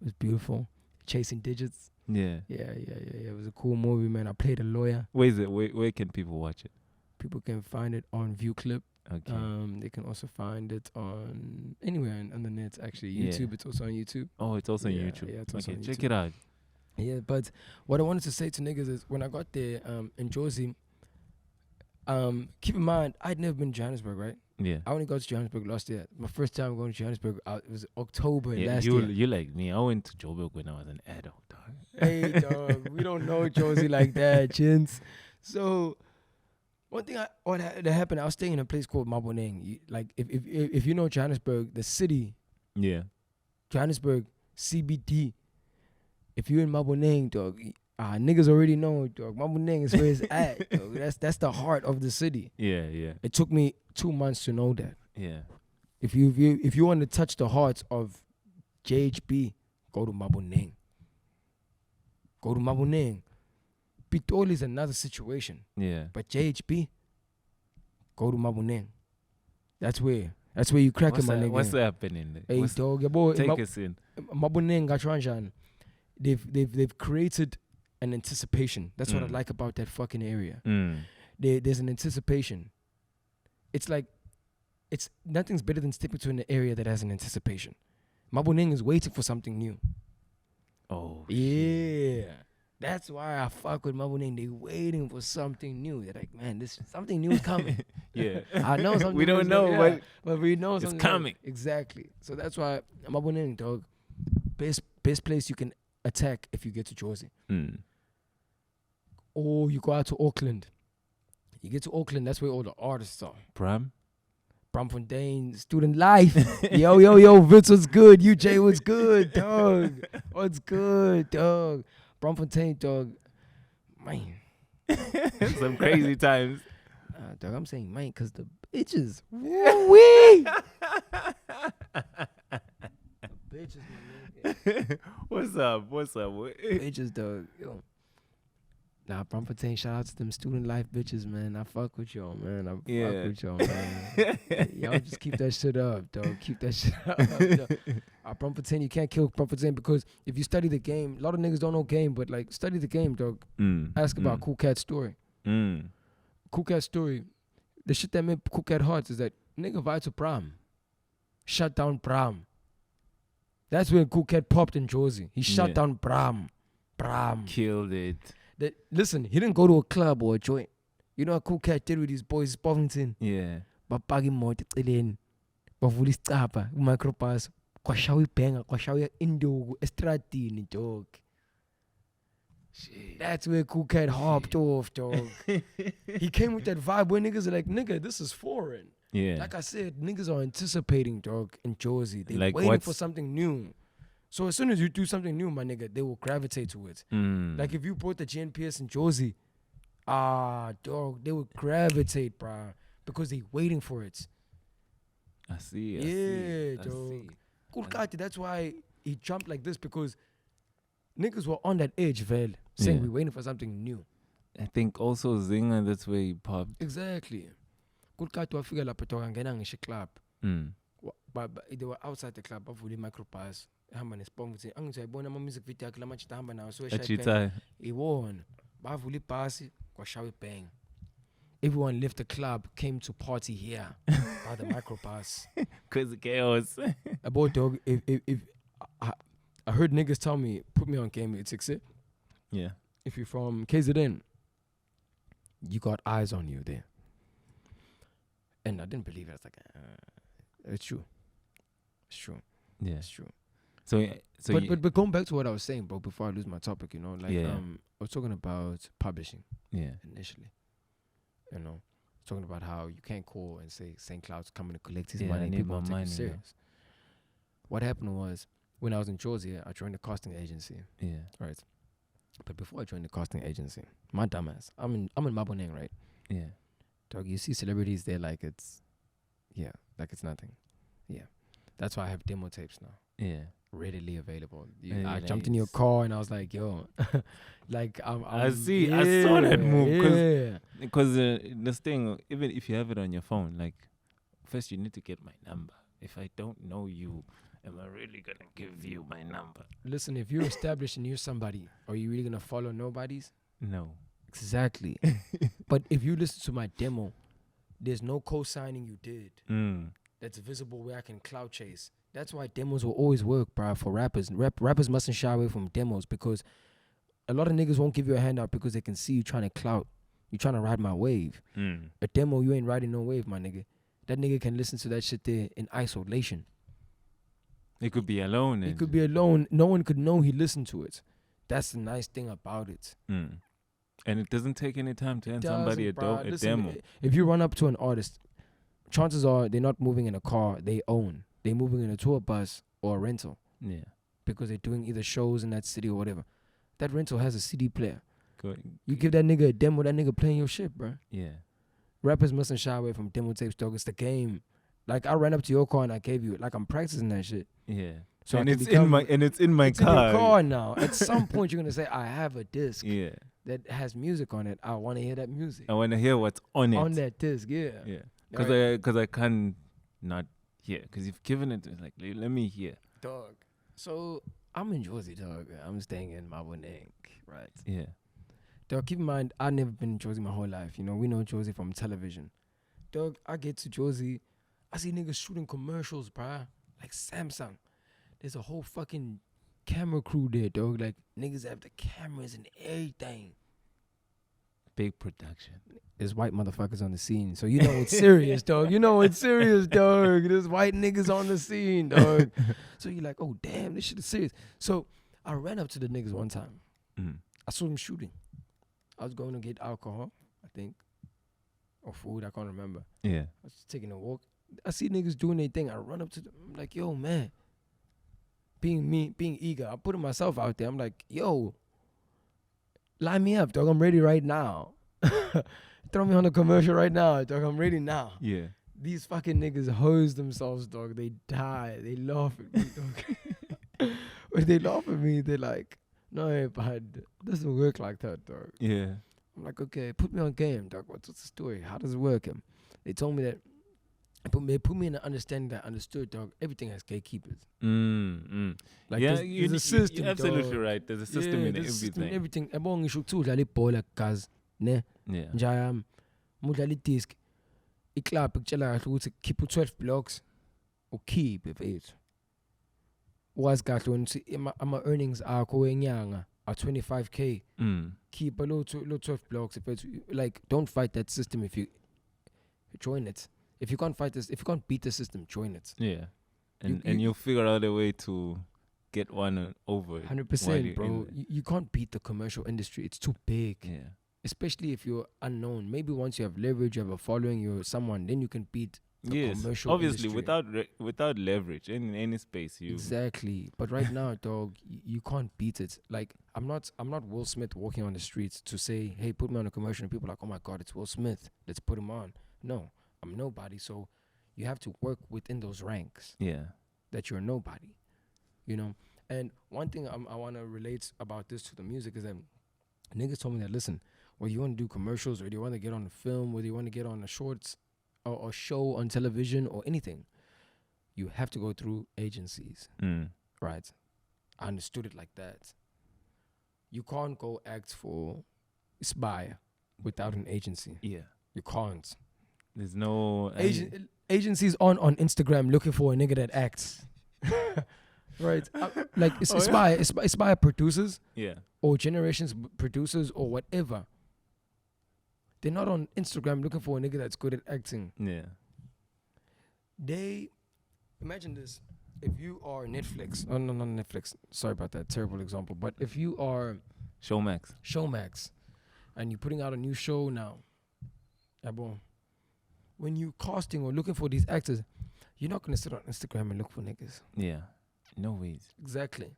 It was beautiful. Chasing Digits. Yeah. Yeah. It was a cool movie, man. I played a lawyer. Where is it? Where can people watch it? People can find it on ViewClip. Okay. They can also find it on anywhere on the net. Actually, Yeah. YouTube. It's also on YouTube. Oh, it's also on Yeah, YouTube. yeah, it's also Okay, on check YouTube. it out. Yeah, but what I wanted to say to niggas is when I got there in Jersey, keep in mind I'd never been to Johannesburg, right? Yeah. I only got to Johannesburg last year. My first time going to Johannesburg, it was October Yeah, last you year. you like me. I went to Joburg when I was an adult, dog. Hey, dog, we don't know Josie like that, chins. So, one thing that happened, I was staying in a place called Maboneng. Like, if you know Johannesburg, the city, Yeah. Johannesburg, CBD, if you're in Maboneng, dog, niggas already know, dog. Maboneng is where it's at, dog. That's the heart of the city. Yeah, yeah, It took me 2 months to know that. yeah. If you want to touch the hearts of JHB, go to Maboneng. Go to Maboneng. Pitoli is another situation, Yeah. but JHB, go to Maboneng. That's where you crack it, my nigga. What's happening there? Hey, dog, your boy. Take us in. Maboneng Gatranjan. They've created an anticipation. That's what I like about that fucking area. Mm. There's an anticipation. It's like nothing's better than stepping to an area that has an anticipation. Maboneng is waiting for something new. Oh. Yeah. That's why I fuck with Maboneng. They waiting for something new. They're like, man, this something new is coming. Yeah. I know something. We new don't is know, coming, but we know it's something coming. Exactly. So that's why Maboneng, dog, best place you can attack if you get to Jersey. Mm. Or you go out to Auckland. You get to Auckland, that's where all the artists are. Bramfontein, Student Life. yo, Vince, what's good? UJ, what's good, dog? What's good, dog? Bramfontein, dog. Man. Some crazy times. Dog, I'm saying man, because the bitches. Woo-wee! The bitches, my nigga. What's up? Bitches, dog. Yo. Nah, Brampton, shout out to them student life bitches, man. I fuck with y'all, man. Fuck with y'all, man. Y'all just keep that shit up, dog. Keep that shit up, dog. Brampton, you can't kill Brampton because if you study the game, a lot of niggas don't know game, but like study the game, dog. Ask about Cool Cat's story. Cool Cat's story. The shit that made Cool Cat hard is that nigga vied to Bram. Shut down Bram. That's when Cool Cat popped in Josie. He shut down Bram. Killed it. Listen, he didn't go to a club or a joint. You know what Cool Cat did with his boys, Bovington? Yeah. Bapagi moto eceleni. Bavula isicapha, micropass. Kwashawa ibhenga, kwashawa induku estradini, dog. Shit. That's where Cool Cat hopped off, dog. He came with that vibe where niggas are like, nigga, this is foreign. Yeah. Like I said, niggas are anticipating, dog, in Josie. They're like waiting for something new. So as soon as you do something new, my nigga, they will gravitate to it. Like if you brought the GNPS in Josie, dog, they would gravitate, bruh. Because they waiting for it. I see. Yeah, dog. Cool Cat, that's why he jumped like this, because niggas were on that edge, Vel, saying we're waiting for something new. I think also Zinger, that's where he popped. Exactly. Cool Cat wafika lapho dog angena ngisho club. But they were outside the club, bavula micropass. Hamba nesibongo ukuthi angithi ayibona ama music video yakhe lamanje hamba nawo so eshaya. Iwona. Bavula ibhasi kwashawa ibang. Everyone left the club, came to party here by the micropass. Cause chaos. About dog, if I heard niggas tell me, put me on game, it's it. Yeah. If you're from KZN, you got eyes on you there. And I didn't believe it. I was like, it's true. It's true. Yeah. It's true. But going back to what I was saying, bro, before I lose my topic, you know, like I was talking about publishing. Yeah. Initially. You know, talking about how you can't call and say St. Cloud's coming to collect his money. People don't take you serious. What happened was, when I was in Georgia, I joined a casting agency. Yeah. Right. But before I joined the casting agency, my dumbass, I'm in Maboneng, right? Yeah. Dog, you see celebrities there like it's nothing. Yeah. That's why I have demo tapes now. Yeah. Readily available. I jumped in your car and I was like, yo, like I see. I saw that move because this thing, even if you have it on your phone, like first you need to get my number. If I don't know you, am I really gonna give you my number? Listen, if you're established and you're somebody, are you really gonna follow nobodies? No. Exactly. But if you listen to my demo, there's no co-signing you did. That's visible where I can cloud chase. That's why demos will always work, bro, for rappers. Rappers mustn't shy away from demos, because a lot of niggas won't give you a handout because they can see you trying to clout. You trying to ride my wave. A demo, you ain't riding no wave, my nigga. That nigga can listen to that shit there in isolation. It could be alone. It could be alone. No one could know he listened to it. That's the nice thing about it. And it doesn't take any time to hand somebody a demo. If you run up to an artist, chances are they're not moving in a car they own. They're moving in a tour bus or a rental. Yeah. Because they're doing either shows in that city or whatever. That rental has a CD player. Good. You give that nigga a demo, that nigga playing your shit, bro. Yeah. Rappers mustn't shy away from demo tapes, dog. It's the game. Like, I ran up to your car and I gave you it. Like, I'm practicing that shit. Yeah. So and it's in my car. It's in your car now. At some point, you're gonna say, I have a disc. Yeah. That has music on it. I want to hear that music. I want to hear what's on it. On that disc, yeah. Yeah. Because I can't not hear. Because you've given it, like, let me hear. Dog. So, I'm in Jersey, dog. I'm staying in Maboneng, right? Yeah. Dog, keep in mind, I've never been in Jersey my whole life. You know, we know Jersey from television. Dog, I get to Jersey, I see niggas shooting commercials, bruh. Like Samsung. There's a whole fucking camera crew there, dog. Like, niggas have the cameras and everything. Big production. There's white motherfuckers on the scene. So you know it's serious, dog. You know it's serious, dog. There's white niggas on the scene, dog. So you're like, oh, damn, this shit is serious. So I ran up to the niggas one time. I saw them shooting. I was going to get alcohol, I think. Or food, I can't remember. Yeah. I was just taking a walk. I see niggas doing their thing. I run up to them. I'm like, yo, man. Being me, being eager. I'm putting myself out there. I'm like, yo, line me up, dog. I'm ready right now. Throw me on the commercial right now, dog. I'm ready now. Yeah. These fucking niggas hose themselves, dog. They die. They laugh at me, dog. they laugh at me. They're like, no, but it doesn't work like that, dog. Yeah. I'm like, okay, put me on game, dog. What's the story? How does it work? They told me that. They put me in an understanding that I understood, dog. Everything has gatekeepers. Like Yeah, there's a system. you're absolutely dog. right. There's a system in there's a system in everything. everything. Ebong ngisho ukuthi udlala ibhola guys, ne? Yeah. Njaya udlala idisc. Iclub ikutshela kahle ukuthi keep 12 blocks keep it. Was kahle when ama earnings akho wenyanga are 25k. Keep a low 12 blocks. If it's like, don't fight that system. If you join it, if you can't fight this, if you can't beat the system, join it. Yeah, and you'll figure out a way to get one over. 100%, bro. You can't beat the commercial industry. It's too big. Yeah, especially if you're unknown. Maybe once you have leverage, you have a following, you're someone, then you can beat the commercial obviously industry. without leverage in any space, you exactly. But right now, dog, you can't beat it. Like I'm not Will Smith walking on the streets to say, hey, put me on a commercial, and people are like, oh my god, it's Will Smith, let's put him on. No, I'm nobody. So you have to work within those ranks. Yeah, that you're nobody, you know. And one thing I want to relate about this to the music is that niggas told me that, listen, whether you want to do commercials, or you want to get on a film, whether you want to get on a shorts or show on television or anything, you have to go through agencies, right? I understood it like that. You can't go act for Spire without an agency. Yeah, you can't. There's no agencies on Instagram looking for a nigga that acts. Right, like Aspire producers, or Generations producers or whatever. They're not on Instagram looking for a nigga that's good at acting. Yeah. They imagine this: if you are Netflix, oh no, not Netflix. Sorry about that, terrible example. But if you are Showmax, and you're putting out a new show now, when you casting or looking for these actors, you're not gonna sit on Instagram and look for niggas. Yeah. No ways. Exactly.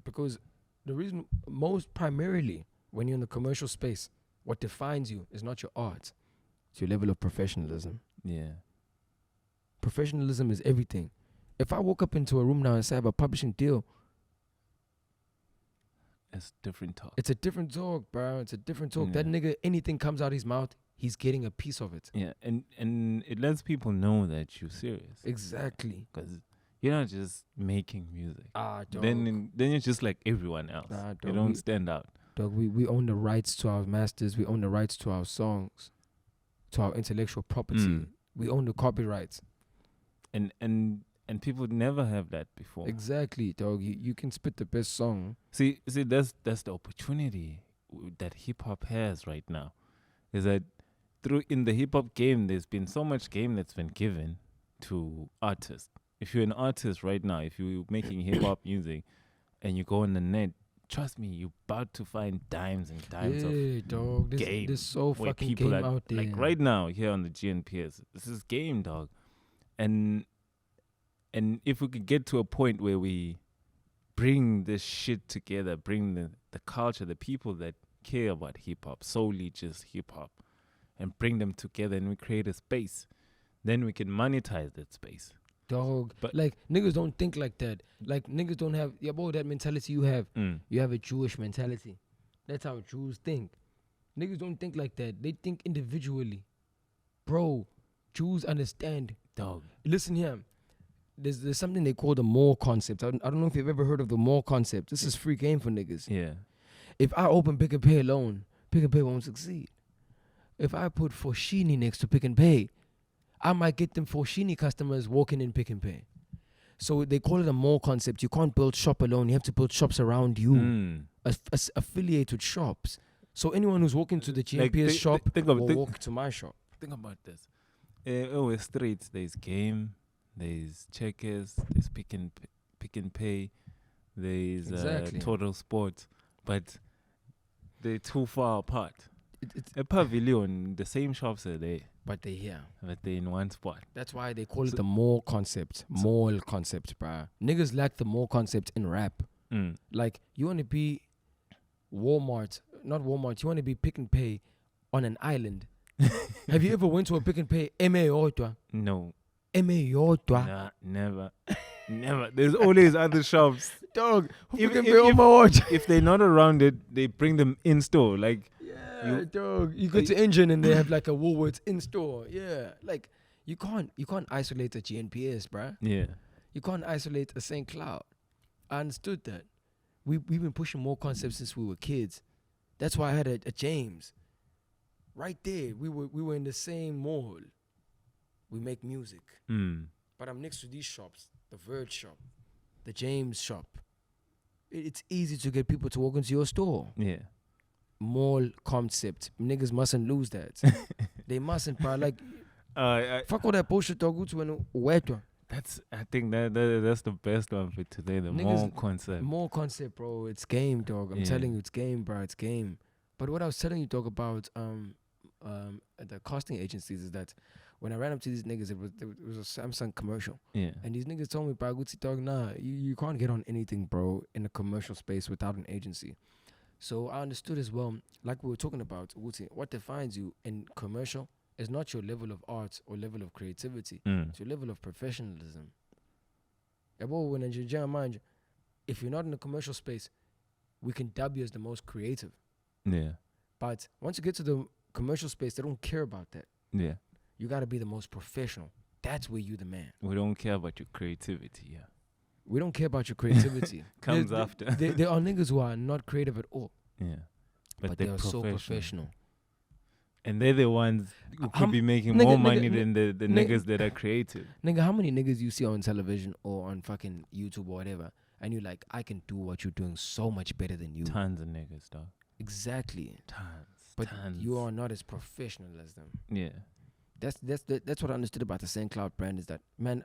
Because the reason, most primarily, when you're in the commercial space, what defines you is not your art. It's your level of professionalism. Yeah. Professionalism is everything. If I walk up into a room now and say I have a publishing deal, it's different talk. It's a different talk, bro. It's a different talk. Yeah. That nigga, anything comes out his mouth, he's getting a piece of it. Yeah, and it lets people know that you're serious. Exactly. Because you're not just making music. Dog. Then you're just like everyone else. Dog, you don't stand out. Dog, we own the rights to our masters. We own the rights to our songs, to our intellectual property. We own the copyrights. And people never have that before. Exactly, dog. You can spit the best song. See, that's the opportunity that hip hop has right now. Is that in the hip hop game, there's been so much game that's been given to artists. If you're an artist right now, if you're making hip hop music and you go on the net, trust me, you're about to find dimes and dimes of dog. game. There's so fucking people game out there. Like right now here on the GNPS, this is game, dog. And if we could get to a point where we bring this shit together, bring the culture, the people that care about hip hop, solely just hip hop, and bring them together and we create a space, then we can monetize that space. Dog, but like niggas don't think like that. Like niggas don't have that mentality you have. You have a Jewish mentality. That's how Jews think. Niggas don't think like that. They think individually. Bro, Jews understand. Dog. Listen here. There's something they call the more concept. I don't know if you've ever heard of the more concept. This is free game for niggas. Yeah. If I open Pick and Pay alone, Pick and Pay won't succeed. If I put Foschini next to Pick and Pay, I might get them Foschini customers walking in Pick and Pay. So they call it a more concept. You can't build shop alone. You have to build shops around you. Affiliate with shops. So anyone who's walking to the GNPS shop will walk to my shop. Think about this. With streets, there's Game, there's Checkers, there's Pick and Pay, there's Total Sports. But they're too far apart. A pavilion, the same shops are there. But they're here. But they're in one spot. That's why they call it the mall concept. Mall concept, bruh. Niggas lack the mall concept in rap. Like, you want to be Walmart. Not Walmart. You want to be Pick and Pay on an island. Have you ever went to a Pick and Pay? M.A. Yodwa? No. M.A. Yodwa? Nah, never. Never. There's always other shops. Dog, who If- can if- pay on if- my watch? If they're not around it, they bring them in store. Like, Yeah, You- dog. You go to Engine and they have like a Woolworths in store. Yeah, like you can't isolate a GNPS, bruh. yeah. You can't isolate a St. Cloud. I understood that. We've been pushing more concepts since we were kids. That's why I had a James. Right there, we were in the same mall. We make music, Mm. but I'm next to these shops: the Verge shop, the James shop. It's easy to get people to walk into your store. Yeah. Mall concept. Niggas mustn't lose that. They mustn't, bro. Like, fuck all that bullshit, dog. Go to an wet one. I think that's the best one for today. The Niggas- mall concept. More concept, bro. It's game, dog. I'm Yeah. telling you, it's game, bro. It's game. But what I was telling you, dog, about the casting agencies is that when I ran up to these niggas, it was a Samsung commercial, Yeah. and these niggas told me, bro, Gucci, dog, nah, you can't get on anything, bro, in a commercial space without an agency. So I understood as well, like we were talking about, Gucci, what defines you in commercial is not your level of art or level of creativity. Mm. It's your level of professionalism. When in mind, if you're not in the commercial space, we can dub you as the most creative. Yeah. But once you get to the commercial space, they don't care about that. Yeah. You got to be the most professional. That's where you the man. We don't care about your creativity. Yeah. We don't care about your creativity. Comes There- after. there are niggas who are not creative at all, Yeah. but they are so professional. And they're the ones who How could be making nigga- more nigga- money ni- than the nigga- niggas that are creative. Nigga, how many niggas you see on television or on fucking YouTube or whatever, and you're like, I can do what you're doing so much better than you. Tons of niggas, dog. Exactly. Tons. But tons. you are not as professional as them. Yeah. That's what I understood about the St. Cloud brand is that, man,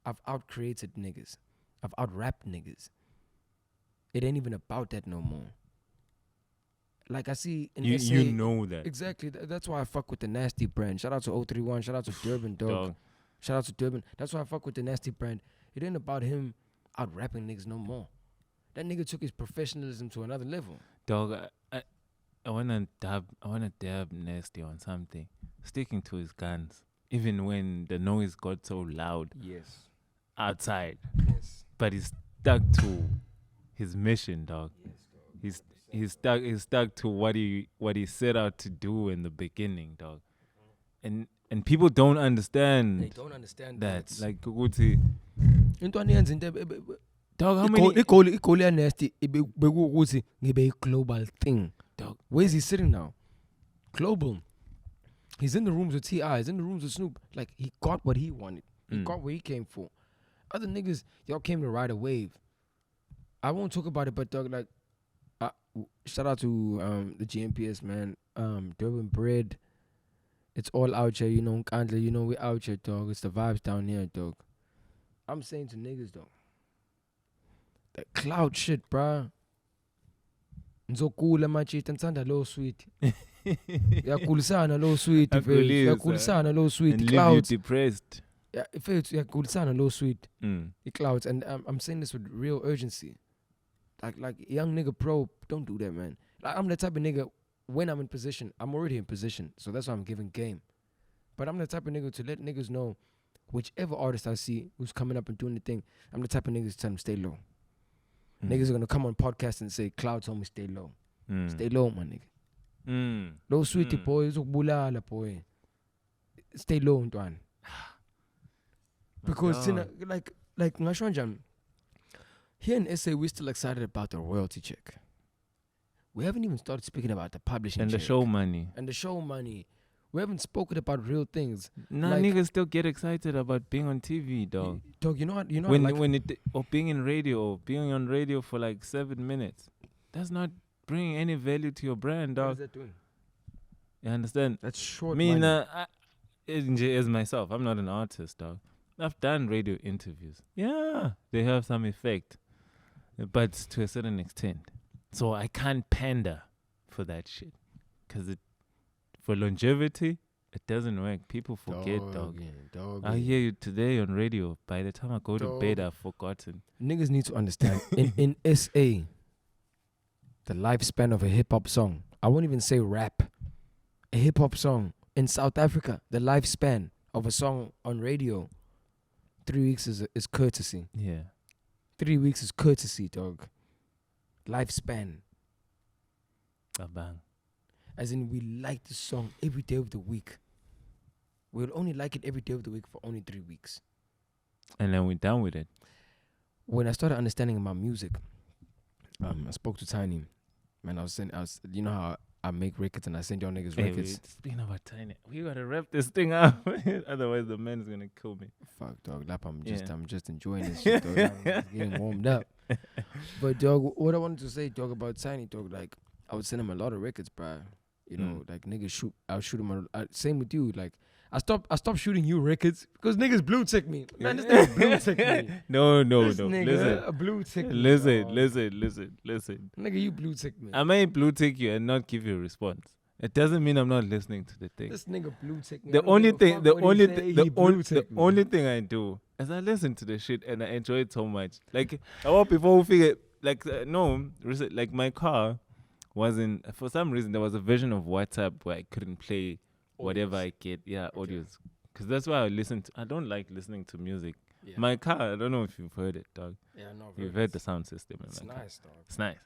I've out-created niggas. I've out-rapped niggas. It ain't even about that no more. Like I see in You SA, you know that. exactly. That's why I fuck with the Nasty brand. Shout out to 031. Shout out to Durban, dog. Dog. Shout out to Durban. That's why I fuck with the Nasty brand. It ain't about him out-rapping niggas no more. That nigga took his professionalism to another level. Dog, I wanna dab Nasty on something. Sticking to his guns. Even when the noise got so loud Yes. outside. Yes. But he's stuck to his mission, dog. He's stuck to what he set out to do in the beginning, dog. And people don't understand They don't understand that. that. Like ukuthi, Into aniyenza into dog, how many igoli ya Nasty bekuwukuthi ngibe global thing. dog? Where's he sitting now? Global. He's in the rooms with T.I. He's in the rooms with Snoop. Like, he got what he wanted. He got what he came for. Other niggas, y'all came to ride a wave. I won't talk about it, but dog, like, shout out to the GNPS, man. Durban Bread. It's all out here, you know, Nkandla, you know, we out here, dog. It's the vibes down here, dog. I'm saying to niggas, dog. That cloud shit, bruh. Nzokula machita ntsanda lo sweet. Yakulisana lo sweet. Yakulisa. Yakulisana lo sweet. And leave Clouds. you depressed. Yeah, if it's yakulisana lo sweet. Mm. The clouds. And I'm saying this with real urgency. Like young nigga pro, don't do that, man. Like, I'm the type of nigga, when I'm in position, I'm already in position. So that's why I'm giving game. But I'm the type of nigga to let niggas know, whichever artist I see who's coming up and doing the thing, I'm the type of niggas to tell them stay low. Niggas are gonna come on podcast and say, Cloud told me stay low. Mm. Stay low, my nigga. Mm. Low sweetie boy, uzokubulala boy. Stay low, Ntwana. Because dog. like ngasho njani, here in SA we're still excited about the royalty check. We haven't even started speaking about the publishing And the check. show money. And the show money. We haven't spoken about real things. Nah, Like- niggas still get excited about being on TV, dog. Dog, you know what? Or being in radio, or being on radio for like 7 minutes. That's not bringing any value to your brand, what dog. is that doing? You understand? That's short I mean, money. as myself, I'm not an artist, dog. I've done radio interviews. Yeah, they have some effect, but to a certain extent. So I can't pander for that shit, because for longevity, it doesn't work. People forget, dog. I hear you today on radio. By the time I go to bed, I've forgotten. Niggas need to understand. in SA, the lifespan of a hip hop song, I won't even say rap, a hip hop song in South Africa, the lifespan of a song on radio, 3 weeks is courtesy. Yeah. 3 weeks is courtesy, dog. Lifespan. Bang. As in, we like the song every day of the week. We'll only like it every day of the week for only 3 weeks. And then we're done with it. When I started understanding my music, I spoke to Tiny. Man, you know how I make records and I send y'all niggas Hey, records. wait, speaking about Tiny, we gotta wrap this thing up. Otherwise, the man's gonna kill me. Fuck, dog. Lap, I'm Yeah. just enjoying this shit, dog. I'm just getting warmed up. But, dog, what I wanted to say, dog, about Tiny, dog, like, I would send him a lot of records, bruh. You know, like, niggas I'll shoot him. Same with you. Like, I stopped shooting you records because niggas blue tick me. Man, this nigga blue tick me. No. This nigga blue tick me. Listen. Nigga, you blue tick me. I may blue tick you and not give you a response. It doesn't mean I'm not listening to the thing. This nigga blue tick me. The only thing I do is I listen to the shit and I enjoy it so much. Like I want people who figure like like my car wasn't, for some reason there was a version of WhatsApp where I couldn't play whatever I get, audios, because that's why I don't like listening to music. Yeah. My car, I don't know if you've heard it, dog. Yeah, no. You've heard the sound system. It's nice, dog. It's nice.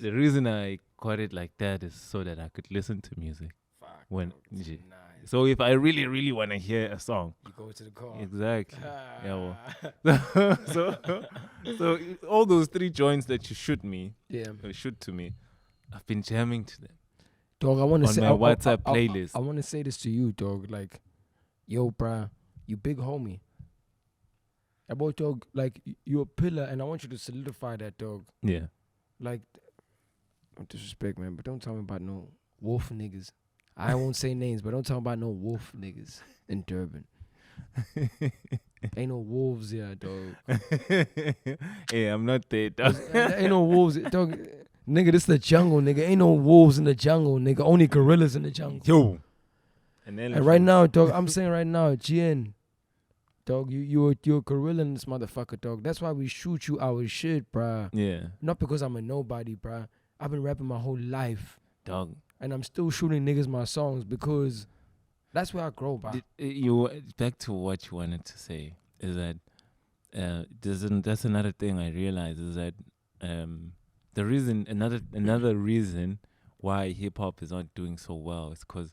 The reason I got it like that is so that I could listen to music. Fuck, when nice. So if I really, really want to hear a song, you go to the car. Exactly. Yeah. Well. so all those 3 joints that you shoot to me, I've been jamming to them. Dog, I want to say on my WhatsApp playlist. I want to say this to you, dog. Like, yo, bruh, you big homie. About, dog, like, you're a pillar, and I want you to solidify that, dog. Yeah. Like, no disrespect, man, but don't tell me about no wolf niggas. I won't say names, but don't tell me about no wolf niggas in Durban. Ain't no wolves here, dog. Hey, I'm not there, dog. Ain't no wolves, dog. Nigga, this the jungle, nigga. Ain't no wolves in the jungle, nigga. Only gorillas in the jungle. Yo. And right now, dog, I'm saying right now, GN, dog, you're a gorilla in this motherfucker, dog. That's why we shoot you our shit, bruh. Yeah. Not because I'm a nobody, bruh. I've been rapping my whole life. Dog. And I'm still shooting niggas my songs because that's where I grow, bruh. Back to what you wanted to say is that that's another thing I realized is that the reason, another reason why hip hop is not doing so well is because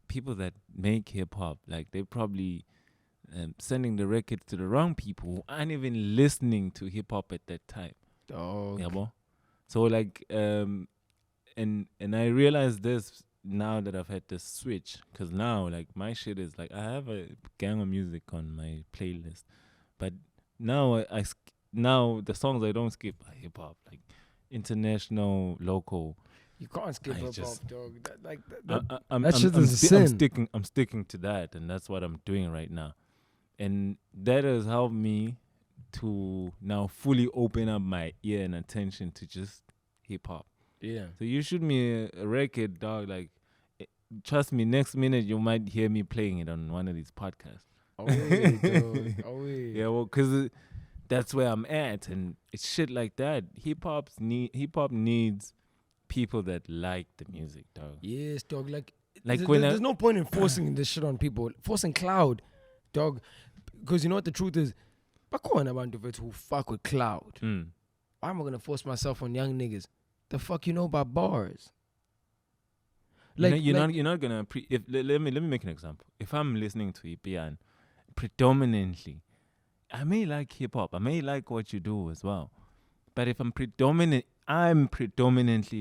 people that make hip hop, like, they probably sending the records to the wrong people who aren't even listening to hip hop at that time. Dog. Yeah, bro. So like and I realized this now that I've had this switch, because now, like, my shit is like, I have a gang of music on my playlist, but now now the songs I don't skip are hip hop, like international, local. You can't skip hip hop, dog. I'm sticking to that, and that's what I'm doing right now, and that has helped me to now fully open up my ear and attention to just hip hop. Yeah. So you shoot me a record, dog. Like, trust me, next minute you might hear me playing it on one of these podcasts. Oh, yeah, dog. Oh, yeah. Yeah, well, because that's where I'm at, and it's shit like that. Hip hop needs people that like the music, dog. Yes, dog. Like when there's no point in forcing this shit on people. Forcing cloud, dog. Because you know what the truth is? Bakona abantu vethu who fuck with cloud. Why am I gonna force myself on young niggas? The fuck you know about bars? Like, you're not gonna let me make an example. If I'm listening to Ipian, predominantly, I may like hip hop. I may like what you do as well. But if I'm predominantly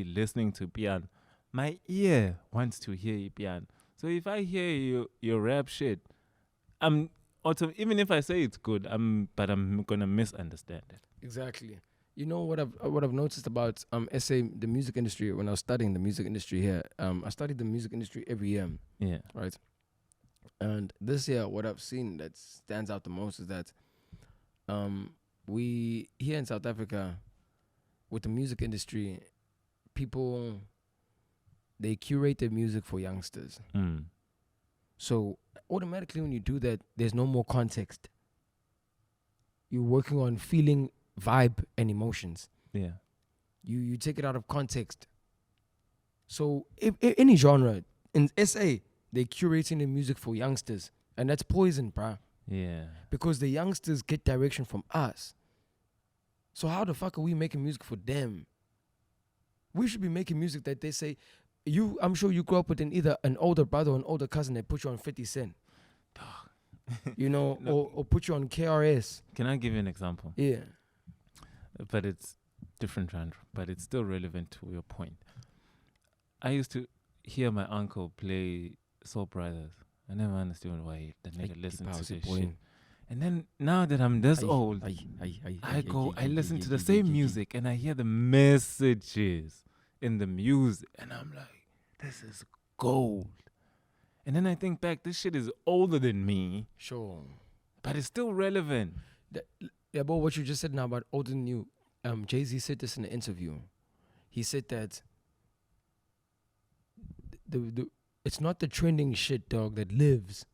listening to Ipian, my ear wants to hear Ipian. So if I hear your rap shit, even if I say it's good, I'm gonna misunderstand it. Exactly. You know what I've noticed about SA, the music industry, when I was studying the music industry here. I studied the music industry every year. Yeah. Right. And this year, what I've seen that stands out the most is that we here in South Africa, with the music industry, people, they curate their music for youngsters. So automatically when you do that, there's no more context. You're working on feeling, vibe, and emotions. Yeah. You take it out of context. So if any genre in SA, they're curating the music for youngsters, and that's poison, bruh. Yeah. because the youngsters get direction from us. So how the fuck are we making music for them? We should be making music that they say, I'm sure you grew up with either an older brother or an older cousin that put you on 50 Cent, No. or put you on KRS. Can I give you an example? Yeah. But it's different genre, but it's still relevant to your point. I used to hear my uncle play Soul Brothers. I never understood why the nigga listened to this shit. And then now that I'm this old, I listen to the same music and I hear the messages in the music and I'm like, this is gold. And then I think back, this shit is older than me. Sure. But it's still relevant. Yeah, but what you just said now about older than you, Jay-Z said this in an interview. He said that it's not the trending shit, dog, that lives.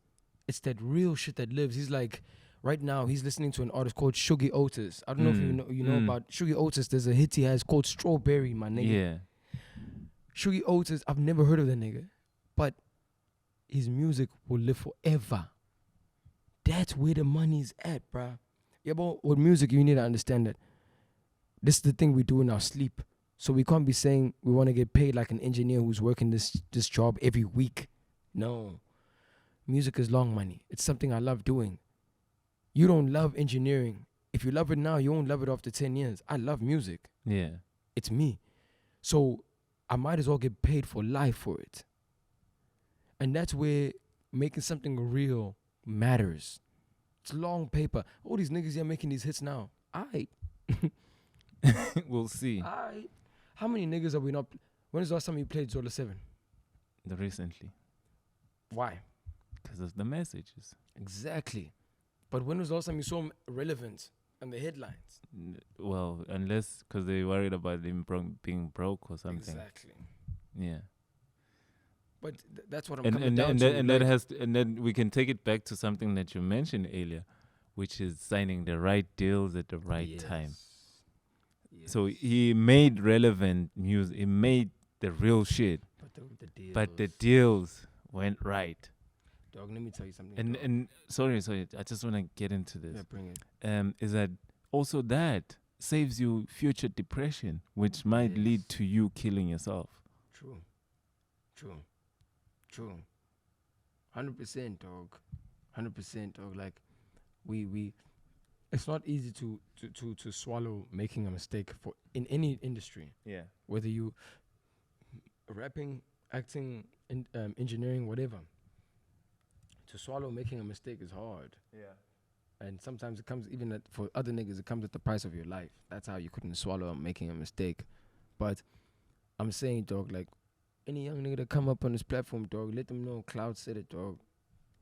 It's that real shit that lives. He's like, right now, he's listening to an artist called Shuggy Otis. I don't know if you know about Shuggy Otis. There's a hit he has called Strawberry, my nigga. Yeah. Shuggy Otis, I've never heard of that nigga. But his music will live forever. That's where the money's at, bruh. Yeah, but with music, you need to understand that this is the thing we do in our sleep. So we can't be saying we want to get paid like an engineer who's working this job every week. No. Music is long money. It's something I love doing. You don't love engineering. If you love it now, you won't love it after 10 years. I love music. Yeah. It's me. So I might as well get paid for life for it. And that's where making something real matters. It's long paper. All these niggas here making these hits now. Aight. We'll see. Aight. How many niggas are we not? When is the last time you played Zola 7? Recently. Why? Because of the messages. Exactly. But when was the last time you saw him relevant in the headlines? Well, unless because they worried about him being broke or something. Exactly. Yeah. But that's what I'm coming down to. And then we can take it back to something that you mentioned earlier, which is signing the right deals at the right time. Yes. So he made relevant music. He made the real shit. But the deals went right. Dog, let me tell you something. And sorry, I just want to get into this. Yeah, bring it. Is that also that saves you future depression, which might lead to you killing yourself. True. 100%, dog. 100%, dog. Like, we it's not easy to swallow making a mistake in any industry. Yeah. Whether you rapping, acting, engineering, whatever. To swallow making a mistake is hard. Yeah. And sometimes it comes, even for other niggas, it comes at the price of your life. That's how you couldn't swallow making a mistake. But I'm saying, dog, like, any young nigga that come up on this platform, dog, let them know Cloud said it, dog.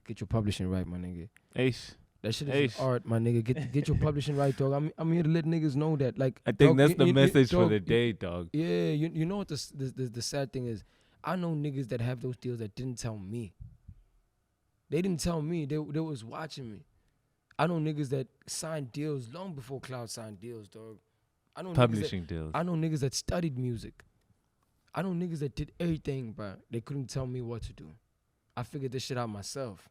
Get your publishing right, my nigga. Aish. That shit is art, my nigga. Get your publishing right, dog. I'm here to let niggas know that. Like, I think dog, that's the message dog, for the day, dog. Yeah, you know what the sad thing is? I know niggas that have those deals that didn't tell me. They didn't tell me. They was watching me. I know niggas that signed deals long before Cloud signed deals, dog. I know Publishing deals. I know niggas that studied music. I know niggas that did everything, but they couldn't tell me what to do. I figured this shit out myself.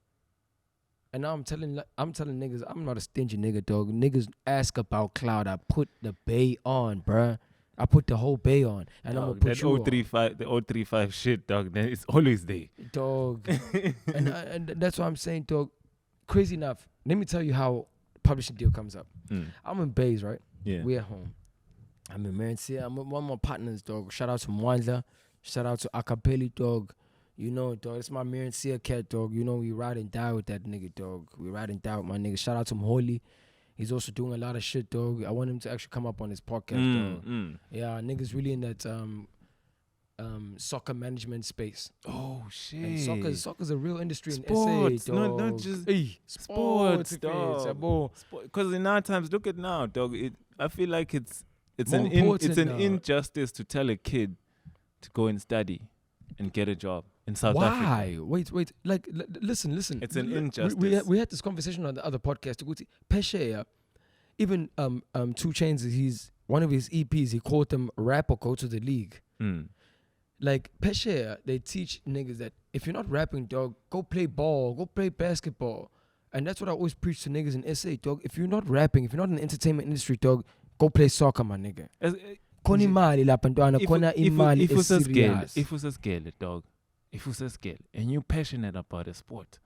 And now I'm telling niggas, I'm not a stingy nigga, dog. Niggas ask about Cloud. I put the bay on, bruh. I put the whole bay on. And I'm going to put you on. The 035 shit, dog, then it's always there. Dog. and that's what I'm saying, dog. Crazy enough, let me tell you how publishing deal comes up. I'm in Bays, right? Yeah. We're at home. I'm in Merencia. I'm with one of my partners, dog. Shout out to Mwandla. Shout out to Akapeli, dog. You know, dog. It's my Merencia cat, dog. You know, we ride and die with that nigga, dog. We ride and die with my nigga. Shout out to Mholi. He's also doing a lot of shit, dog. I want him to actually come up on his podcast, dog. Yeah, niggas really in that soccer management space. Oh, shit. And soccer's a real industry sports, in SA, dog. not just sports, dog. Because in our times, look at now, dog. I feel like it's an injustice to tell a kid to go and study and get a job in South Africa. Why? Wait. Like, listen. It's an injustice. We had this conversation on the other podcast. Peshe, even 2 Chainz, he's one of his EPs. He called them rap or go to the league. Like Peshe, they teach niggas that if you're not rapping, dog, go play ball, go play basketball. And that's what I always preach to niggas in SA, dog. If you're not rapping, if you're not in the entertainment industry, dog, go play soccer, my nigga. Kona imali lapha ntwana, kona imali eserious. If usascale, dog, if usascale, and you're passionate about a sport,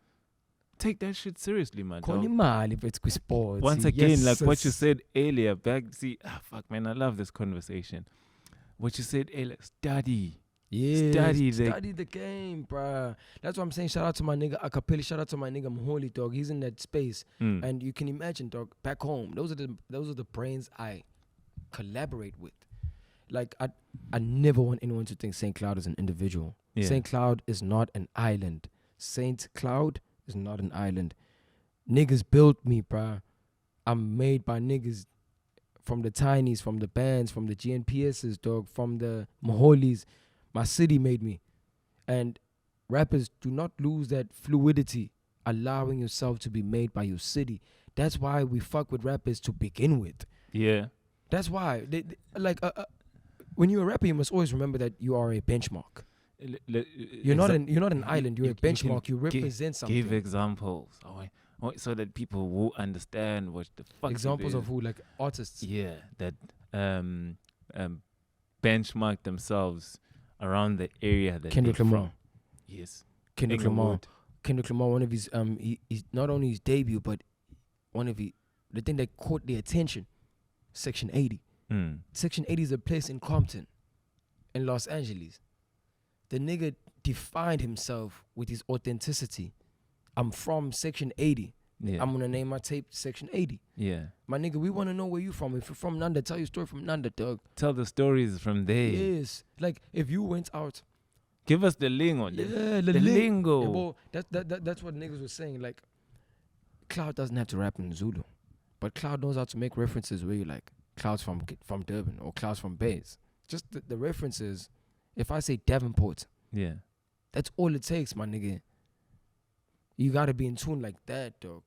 take that shit seriously, man. Kona imali if it's sports. Once again, yes, like what you sis. said earlier, fuck, man, I love this conversation. What you said earlier, study. Yes, Study the game, bruh. That's what I'm saying. Shout out to my nigga Akapeli. Shout out to my nigga Mholi, dog. He's in that space, and you can imagine, dog. Back home, those are the brains I collaborate with. Like I never want anyone to think St. Cloud is an individual. Yeah. St. Cloud is not an island. St. Cloud is not an island. Niggas built me, bruh. I'm made by niggas from the Tinies, from the bands, from the GNPSs, dog, from the Moholis. My city made me. And rappers, do not lose that fluidity, allowing yourself to be made by your city. That's why we fuck with rappers to begin with. Yeah. That's why. When you're a rapper, you must always remember that you are a benchmark. You're not an island. You're a benchmark. You represent something. Give examples. So that people will understand what the fuck. Examples of who, like artists. Yeah, that benchmark themselves around the area that Kendrick they're Lamar. from. Yes. Kendrick Lamar, one of his he's not only his debut, but one of the thing that caught their attention, Section 80. Section 80 is a place in Compton, in Los Angeles. The nigga defined himself with his authenticity. I'm from Section 80. Yeah. I'm gonna name my tape Section 80. Yeah. My nigga, we wanna know where you from. If you're from Nanda, tell your story from Nanda, dog. Tell the stories from there. Yes. Like if you went out. Give us the lingo. Yeah, the lingo. Yeah, well, that's what niggas were saying. Like, Cloud doesn't have to rap in Zulu, but Cloud knows how to make references where you like Cloud's from Durban or Cloud's from Bays. Just the references. If I say Davenport, yeah, that's all it takes, my nigga. You gotta be in tune like that, dog.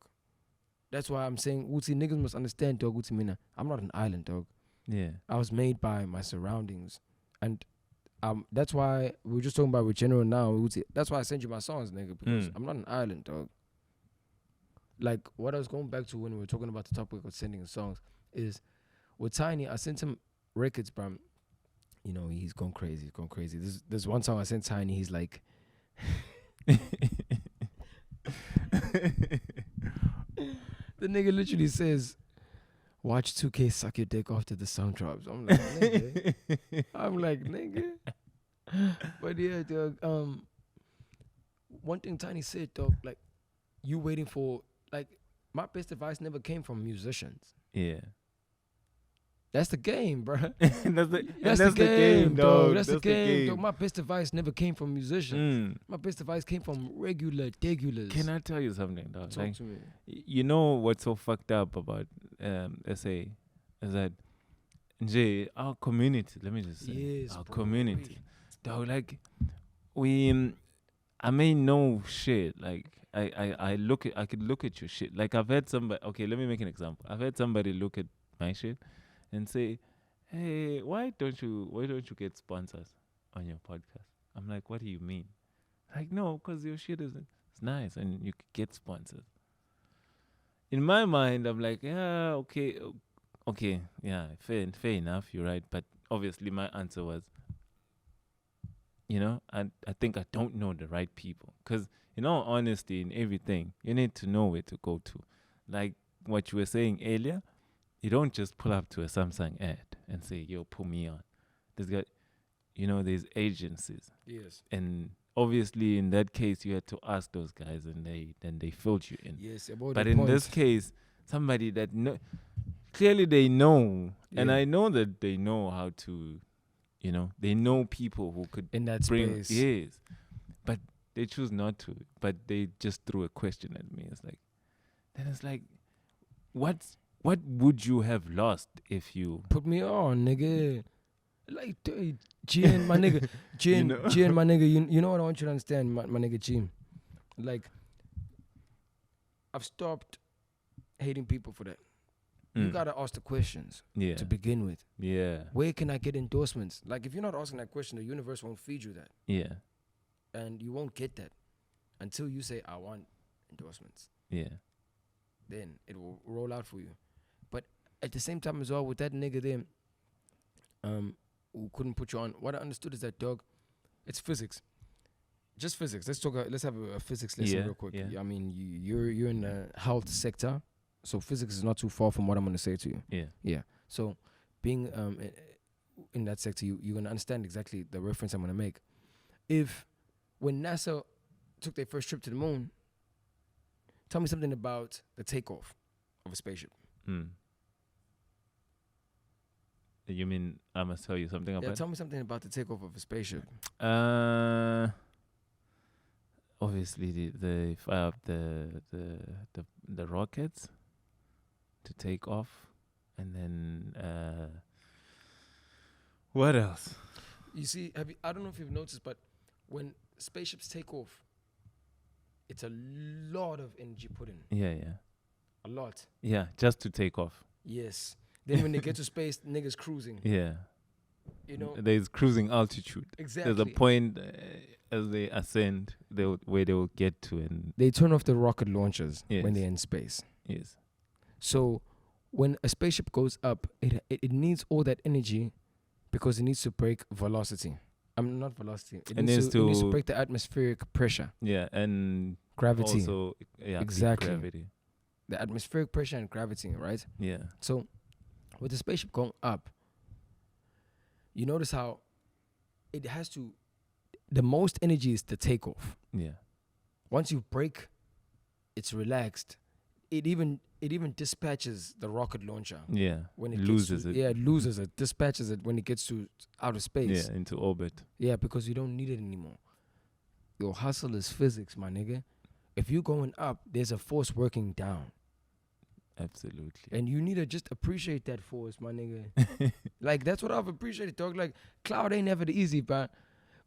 That's why I'm saying, Uti, niggas must understand, dog. Uti Mina, I'm not an island, dog. Yeah, I was made by my surroundings, and that's why we were just talking about with General now. Uti, that's why I sent you my songs, nigga, because I'm not an island, dog. Like what I was going back to when we were talking about the topic of sending songs is with Tiny. I sent him records, bro. You know, he's gone crazy. There's one song I sent Tiny. He's like. The nigga literally says, "Watch 2K suck your dick after the sound drops." I'm like, nigga. But yeah, dog. One thing Tiny said, dog, like, you waiting for, like, my best advice never came from musicians. Yeah. That's the game, bro. That's the game, dog. That's the game, dog. My best advice never came from musicians. My best advice came from regulars. Can I tell you something, dog? Talk to me. You know what's so fucked up about SA is that our community. Let me just say, yes, our bro, community, dog. Like I may know shit. Like I could look at your shit. Like I've had somebody. Okay, let me make an example. I've had somebody look at my shit and say, "Hey, why don't you get sponsors on your podcast?" I'm like, "What do you mean?" Like, no, because your shit it's nice and you could get sponsors. In my mind, I'm like, yeah, okay, yeah, fair enough, you're right. But obviously, my answer was, I think I don't know the right people. Because in all honesty, in everything, you need to know where to go to. Like what you were saying earlier. You don't just pull up to a Samsung ad and say, "Yo, put me on." There's agencies. Yes. And obviously, in that case, you had to ask those guys, and they filled you in. Yes. But in this case, somebody that clearly they know, and I know that they know how to, they know people who could in that bring. Space. Yes. But they choose not to. But they just threw a question at me. It's like, what would you have lost if you put me on, nigga? Like, Gin, my nigga, Gin, my nigga. You know what I want you to understand, my nigga, Gin. Like, I've stopped hating people for that. You gotta ask the questions to begin with. Yeah. Where can I get endorsements? Like, if you're not asking that question, the universe won't feed you that. Yeah. And you won't get that until you say, "I want endorsements." Yeah. then it will roll out for you. But at the same time as well, with that nigga there, who couldn't put you on, what I understood is that, dog, it's physics. Just physics. Let's have a physics lesson real quick. Yeah. I mean, you're in the health sector, so physics is not too far from what I'm gonna say to you. Yeah. So, being in that sector, you're gonna understand exactly the reference I'm gonna make. If when NASA took their first trip to the moon, tell me something about the takeoff of a spaceship. You mean I must tell you something about? Yeah, tell me something about the takeoff of a spaceship. Obviously they fire up the rockets to take off, and then what else? You see, I don't know if you've noticed, but when spaceships take off, it's a lot of energy put in. Yeah. A lot. Yeah, just to take off. Yes. Then when they get to space, niggas cruising. Yeah. You know? There's cruising altitude. Exactly. There's a point as they ascend where they will get to, and they turn off the rocket launchers Yes. when they're in space. yes. So when a spaceship goes up, it needs all that energy because it needs to break velocity. Not velocity. It needs to break the atmospheric pressure. Yeah, and Gravity. also Exactly. gravity. The atmospheric pressure and gravity, right? Yeah. So with the spaceship going up, you notice how it has to, the most energy is the takeoff. Yeah. Once you break, it's relaxed. It even dispatches the rocket launcher Yeah. when it loses gets it. to, Yeah, it loses it, dispatches it when it gets to outer space. Yeah, into orbit. Yeah, because you don't need it anymore. Your hustle is physics, my nigga. If you're going up, there's a force working down. Absolutely. And you need to just appreciate that force, my nigga. Like, that's what I've appreciated, dog. Like, cloud ain't never the easy, but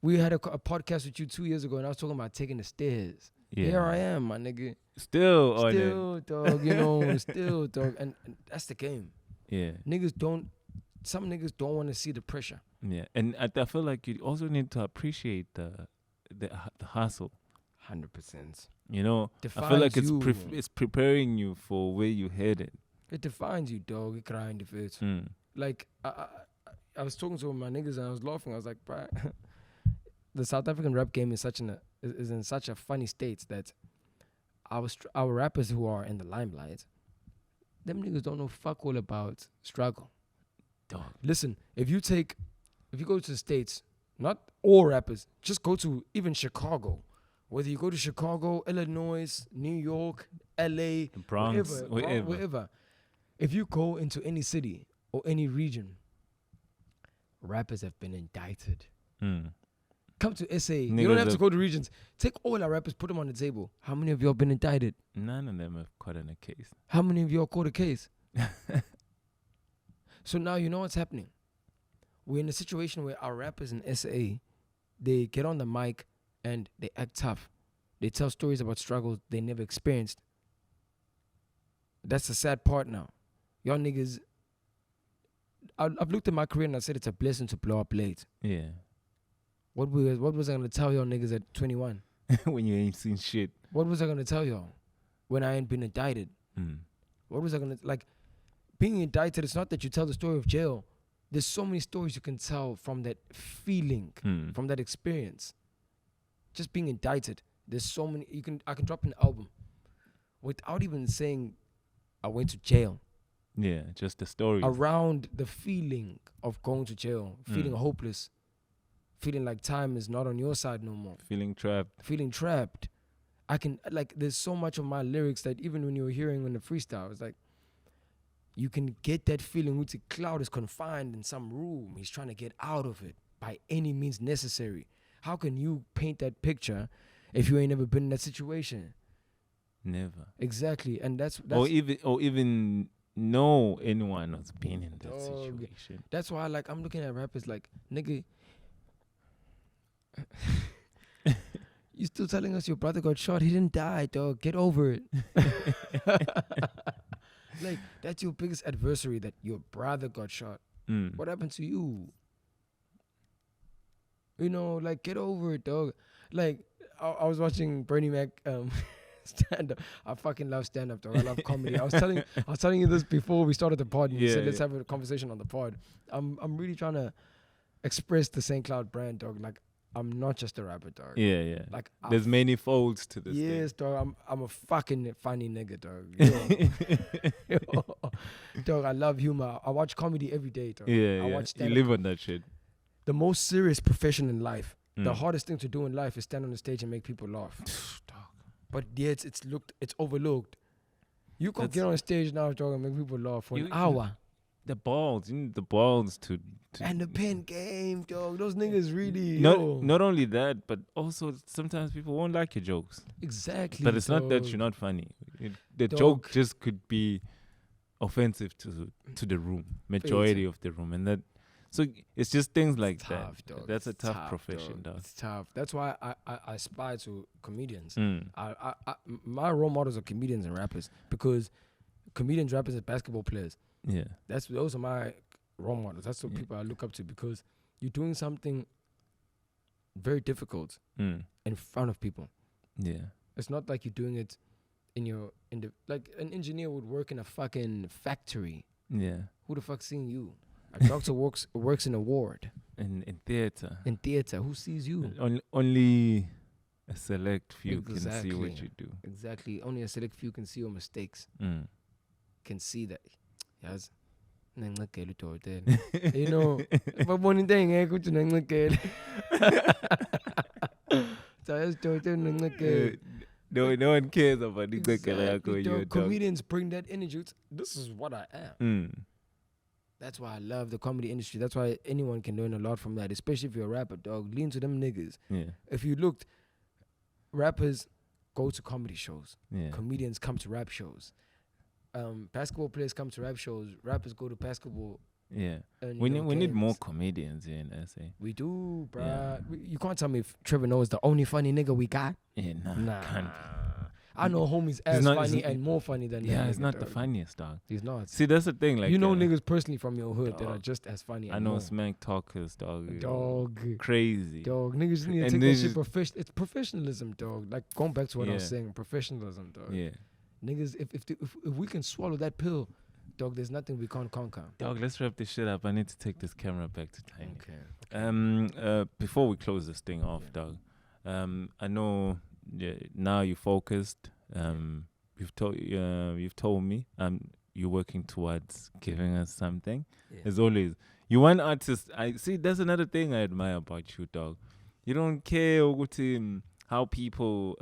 we had a podcast with you 2 years ago, and I was talking about taking the stairs. Yeah. Here I am, my nigga. Still on it. Still, dog, you know, still, dog. And that's the game. Yeah. Some niggas don't want to see the pressure. Yeah. And I feel like you also need to appreciate the hustle. 100%. You know, Defines I feel like you. it's preparing you for where you headed. It defines you, dog. It grind if it's. Like, I was talking to my niggas and I was laughing. I was like, bruh, the South African rap game is in such a funny state that our rappers who are in the limelight, them niggas don't know fuck all about struggle. Dog. Listen, if you go to the States, not all rappers, just go to even Chicago. Whether you go to Chicago, Illinois, New York, LA, The Bronx, wherever. If you go into any city or any region, rappers have been indicted. Come to SA. You don't have to go to regions. Take all our rappers, put them on the table. How many of y'all been indicted? None of them have caught in a case. How many of y'all caught a case? So now you know what's happening. We're in a situation where our rappers in SA, they get on the mic and they act tough. They tell stories about struggles they never experienced. That's the sad part now. Y'all niggas, I've looked at my career and I said it's a blessing to blow up late. Yeah. What was I gonna tell y'all niggas at 21? When you ain't seen shit. What was I gonna tell y'all when I ain't been indicted? What was I gonna, like, being indicted, it's not that you tell the story of jail. There's so many stories you can tell from that feeling, from that experience. Just being indicted, there's so many, I can drop an album without even saying I went to jail. Yeah, just the story. Around the feeling of going to jail, feeling hopeless, feeling like time is not on your side no more. Feeling trapped. I can, like, there's so much of my lyrics that even when you were hearing in the freestyle, it's like, you can get that feeling. Uti Cloud is confined in some room. He's trying to get out of it by any means necessary. How can you paint that picture if you ain't never been in that situation? Never. Exactly. And that's or even know anyone who's been in that situation. That's why, like, I'm looking at rappers like, nigga, you still telling us your brother got shot? He didn't die, dog. Get over it. Like, that's your biggest adversary, that your brother got shot. What happened to you? You know, like, get over it, dog. Like, I was watching Bernie Mac Stand up. I fucking love stand up, dog. I love comedy. I was telling you this before we started the pod. And you said let's have a conversation on the pod. I'm really trying to express the St. Cloud brand, dog. Like I'm not just a rapper, dog. Yeah. Like There's many folds to this thing. yes, dog. I'm a fucking funny nigga, dog. Yo. Dog, I love humor. I watch comedy every day, dog. Yeah, I watch you stand-up. live on that shit. The most serious profession in life. The hardest thing to do in life is stand on the stage and make people laugh. Dog. But yet it's overlooked. You can get on stage now, dog, and make people laugh for an hour. The balls, you need the balls to And the pen game, dog. Those niggas really. not only that, but also sometimes people won't like your jokes. Exactly. But it's not that you're not funny. The joke just could be offensive to the room, majority of the room, and that. So it's just things like tough, that. dog. That's a tough profession, dog. It's tough. That's why I aspire to comedians. My role models are comedians and rappers because comedians, rappers, and basketball players. Yeah. Those are my role models. That's the people I look up to because you're doing something very difficult in front of people. Yeah. It's not like you're doing it like an engineer would work in a fucking factory. Yeah. Who the fuck seen you? A doctor works in a ward. In theater. In theater. Who sees you? Only a select few can see what you do. Exactly. Only a select few can see your mistakes. Can see that. Yes. You know, but one thing, no one cares about the comedians bring that energy. This is what I am. That's why I love the comedy industry. That's why anyone can learn a lot from that, especially if you're a rapper, dog. Lean to them niggas. Yeah. If you looked, rappers go to comedy shows. Yeah. Comedians come to rap shows. Basketball players come to rap shows. Rappers go to basketball. Yeah. We need more comedians here in SA. We do, bruh. Yeah. You can't tell me if Trevor Noah is the only funny nigga we got. Yeah, nah. Can't be. I know homies as funny and more funny than that. Yeah, he's not the funniest, dog. He's not. See, that's the thing. Like, you know niggas personally from your hood that are just as funny. I know smack talkers, dog. Dog. Crazy. Dog. Niggas need to take that shit professional. It's professionalism, dog. Like, going back to what I was saying, professionalism, dog. Yeah. Niggas, if we can swallow that pill, dog, there's nothing we can't conquer. Dog, let's wrap this shit up. I need to take this camera back to Tiny. Okay. Before we close this thing off, dog, I know now you're focused. You've told me you're working towards giving us something. Yeah. As always, you want artists. I see. That's another thing I admire about you, dog. You don't care how people,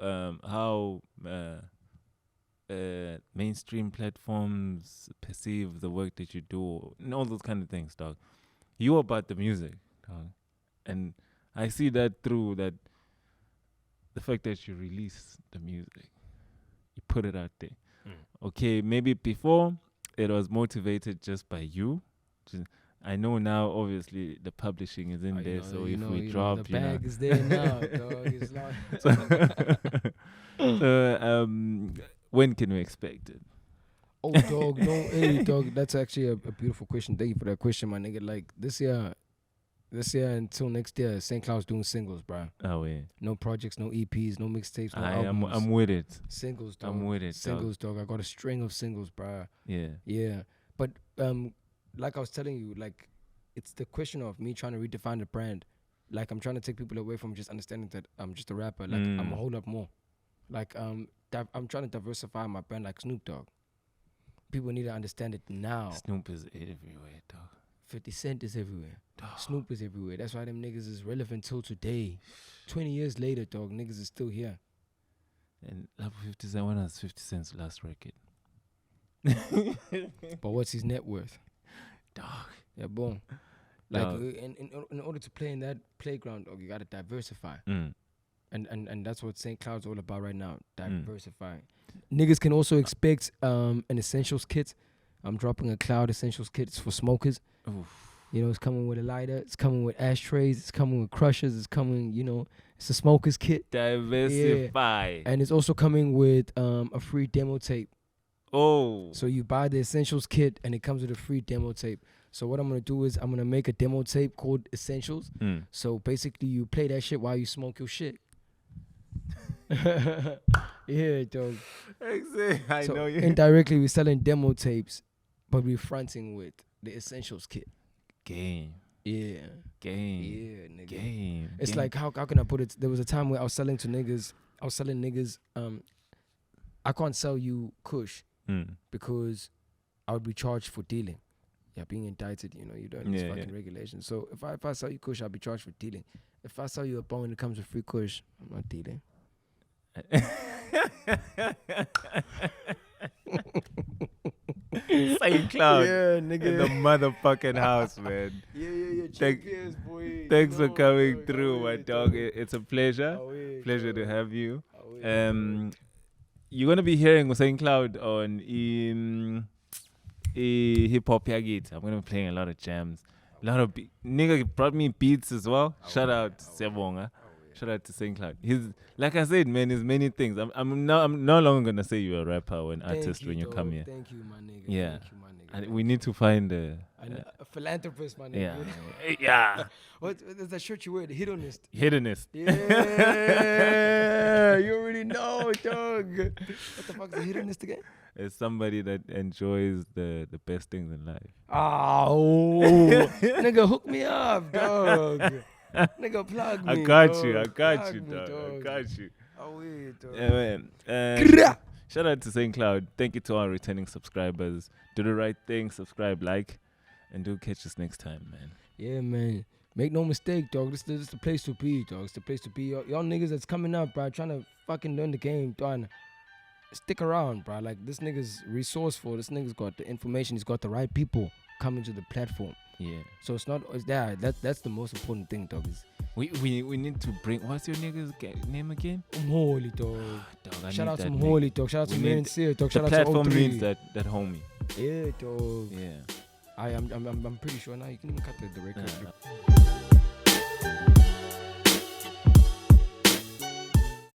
mainstream platforms perceive the work that you do, and all those kind of things, dog. You're about the music, dog, and I see that through that. The fact that you release the music, you put it out there. Okay, maybe before it was motivated just by you. I know now, obviously, the publishing is in there, so if we drop, the bag is there now, dog. It's not. When can we expect it? Oh, dog, no, hey, dog. That's actually a beautiful question. Thank you for that question, my nigga. Like this year until next year, St. Cloud's doing singles, bro. Oh yeah. No projects, no EPs, no mixtapes, no albums. I'm with it. Singles, dog. I'm with it. Singles, dog. I got a string of singles, bro. Yeah. Yeah. But like I was telling you, like it's the question of me trying to redefine the brand. Like I'm trying to take people away from just understanding that I'm just a rapper. Like I'm a whole lot more. Like I'm trying to diversify my brand like Snoop Dogg. People need to understand it now. Snoop is everywhere, dog. 50 Cent is everywhere. Dog. Snoop is everywhere. That's why them niggas is relevant till today. 20 years later, dog, niggas is still here. And 50 Cent, when was 50 Cent's last record? But what's his net worth? Dog. Yeah, boom. Like, in order to play in that playground, dog, you got to diversify. And that's what St. Cloud's all about right now, diversifying. Niggas can also expect an essentials kit. I'm dropping a Cloud essentials kit. It's for smokers. Oof. You know, it's coming with a lighter. It's coming with ashtrays. It's coming with crushers. It's coming, it's a smoker's kit. Diversify. Yeah. And it's also coming with a free demo tape. Oh. So you buy the essentials kit and it comes with a free demo tape. So what I'm going to do is I'm going to make a demo tape called Essentials. So basically you play that shit while you smoke your shit. Yeah, dog. I So know you. indirectly, we're selling demo tapes, but we're fronting with the essentials kit. Game. Yeah. Game. Yeah, nigga. Game. It's game. like how can I put it? There was a time where I was selling niggas. I can't sell you Kush because I would be charged for dealing. Yeah, being indicted, you know, you don't these fucking regulations. So if I sell you Kush, I'll be charged for dealing. If I sell you a bone that comes with free Kush, I'm not dealing. St. Cloud. Yeah, nigga. In the motherfucking house, man. Yeah. GNPS, boy. Thanks for coming dog, through, my dog. It's a pleasure. Pleasure to dog. have you. Dog. You're gonna be hearing St. Cloud on Hip Hop Yagit. I'm gonna be playing a lot of jams. A lot of nigga brought me beats as well. Shout out Sebonga. Shout out to St. Cloud. He's like I said, man. There's many things. I'm no longer gonna say you're a rapper or an artist when you come here. Thank you, my nigga. Yeah. Thank you, my nigga. And we need to find a philanthropist, my nigga. Yeah. Yeah. What is that shirt you wear? The hedonist. Hedonist. Yeah. You already know, dog. What the fuck is a hedonist again? It's somebody that enjoys the best things in life. Oh, nigga, hook me up, dog. Nigga, plug me. I got dog. you, dog. Dog. I got you. Oh, wait, dog. Yeah, man. Shout out to St. Cloud. Thank you to our returning subscribers. Do the right thing, subscribe, like, and do catch us next time, man. Yeah, man. Make no mistake, dog. This is the place to be, dog. It's the place to be. Y'all niggas that's coming up, bro, trying to fucking learn the game, dog. Stick around, bro. Like, this nigga's resourceful. This nigga's got the information. He's got the right people coming to the platform. Yeah. So it's not. It's there. That's the most important thing, dog. Is we need to bring. What's your nigga's name again? Holy dog. Dog, shout out to Holy dog. Shout out to Man Sear dog. Shout out to the platform 03. needs that homie. Yeah, dog. Yeah. I'm pretty sure now you can even cut the record.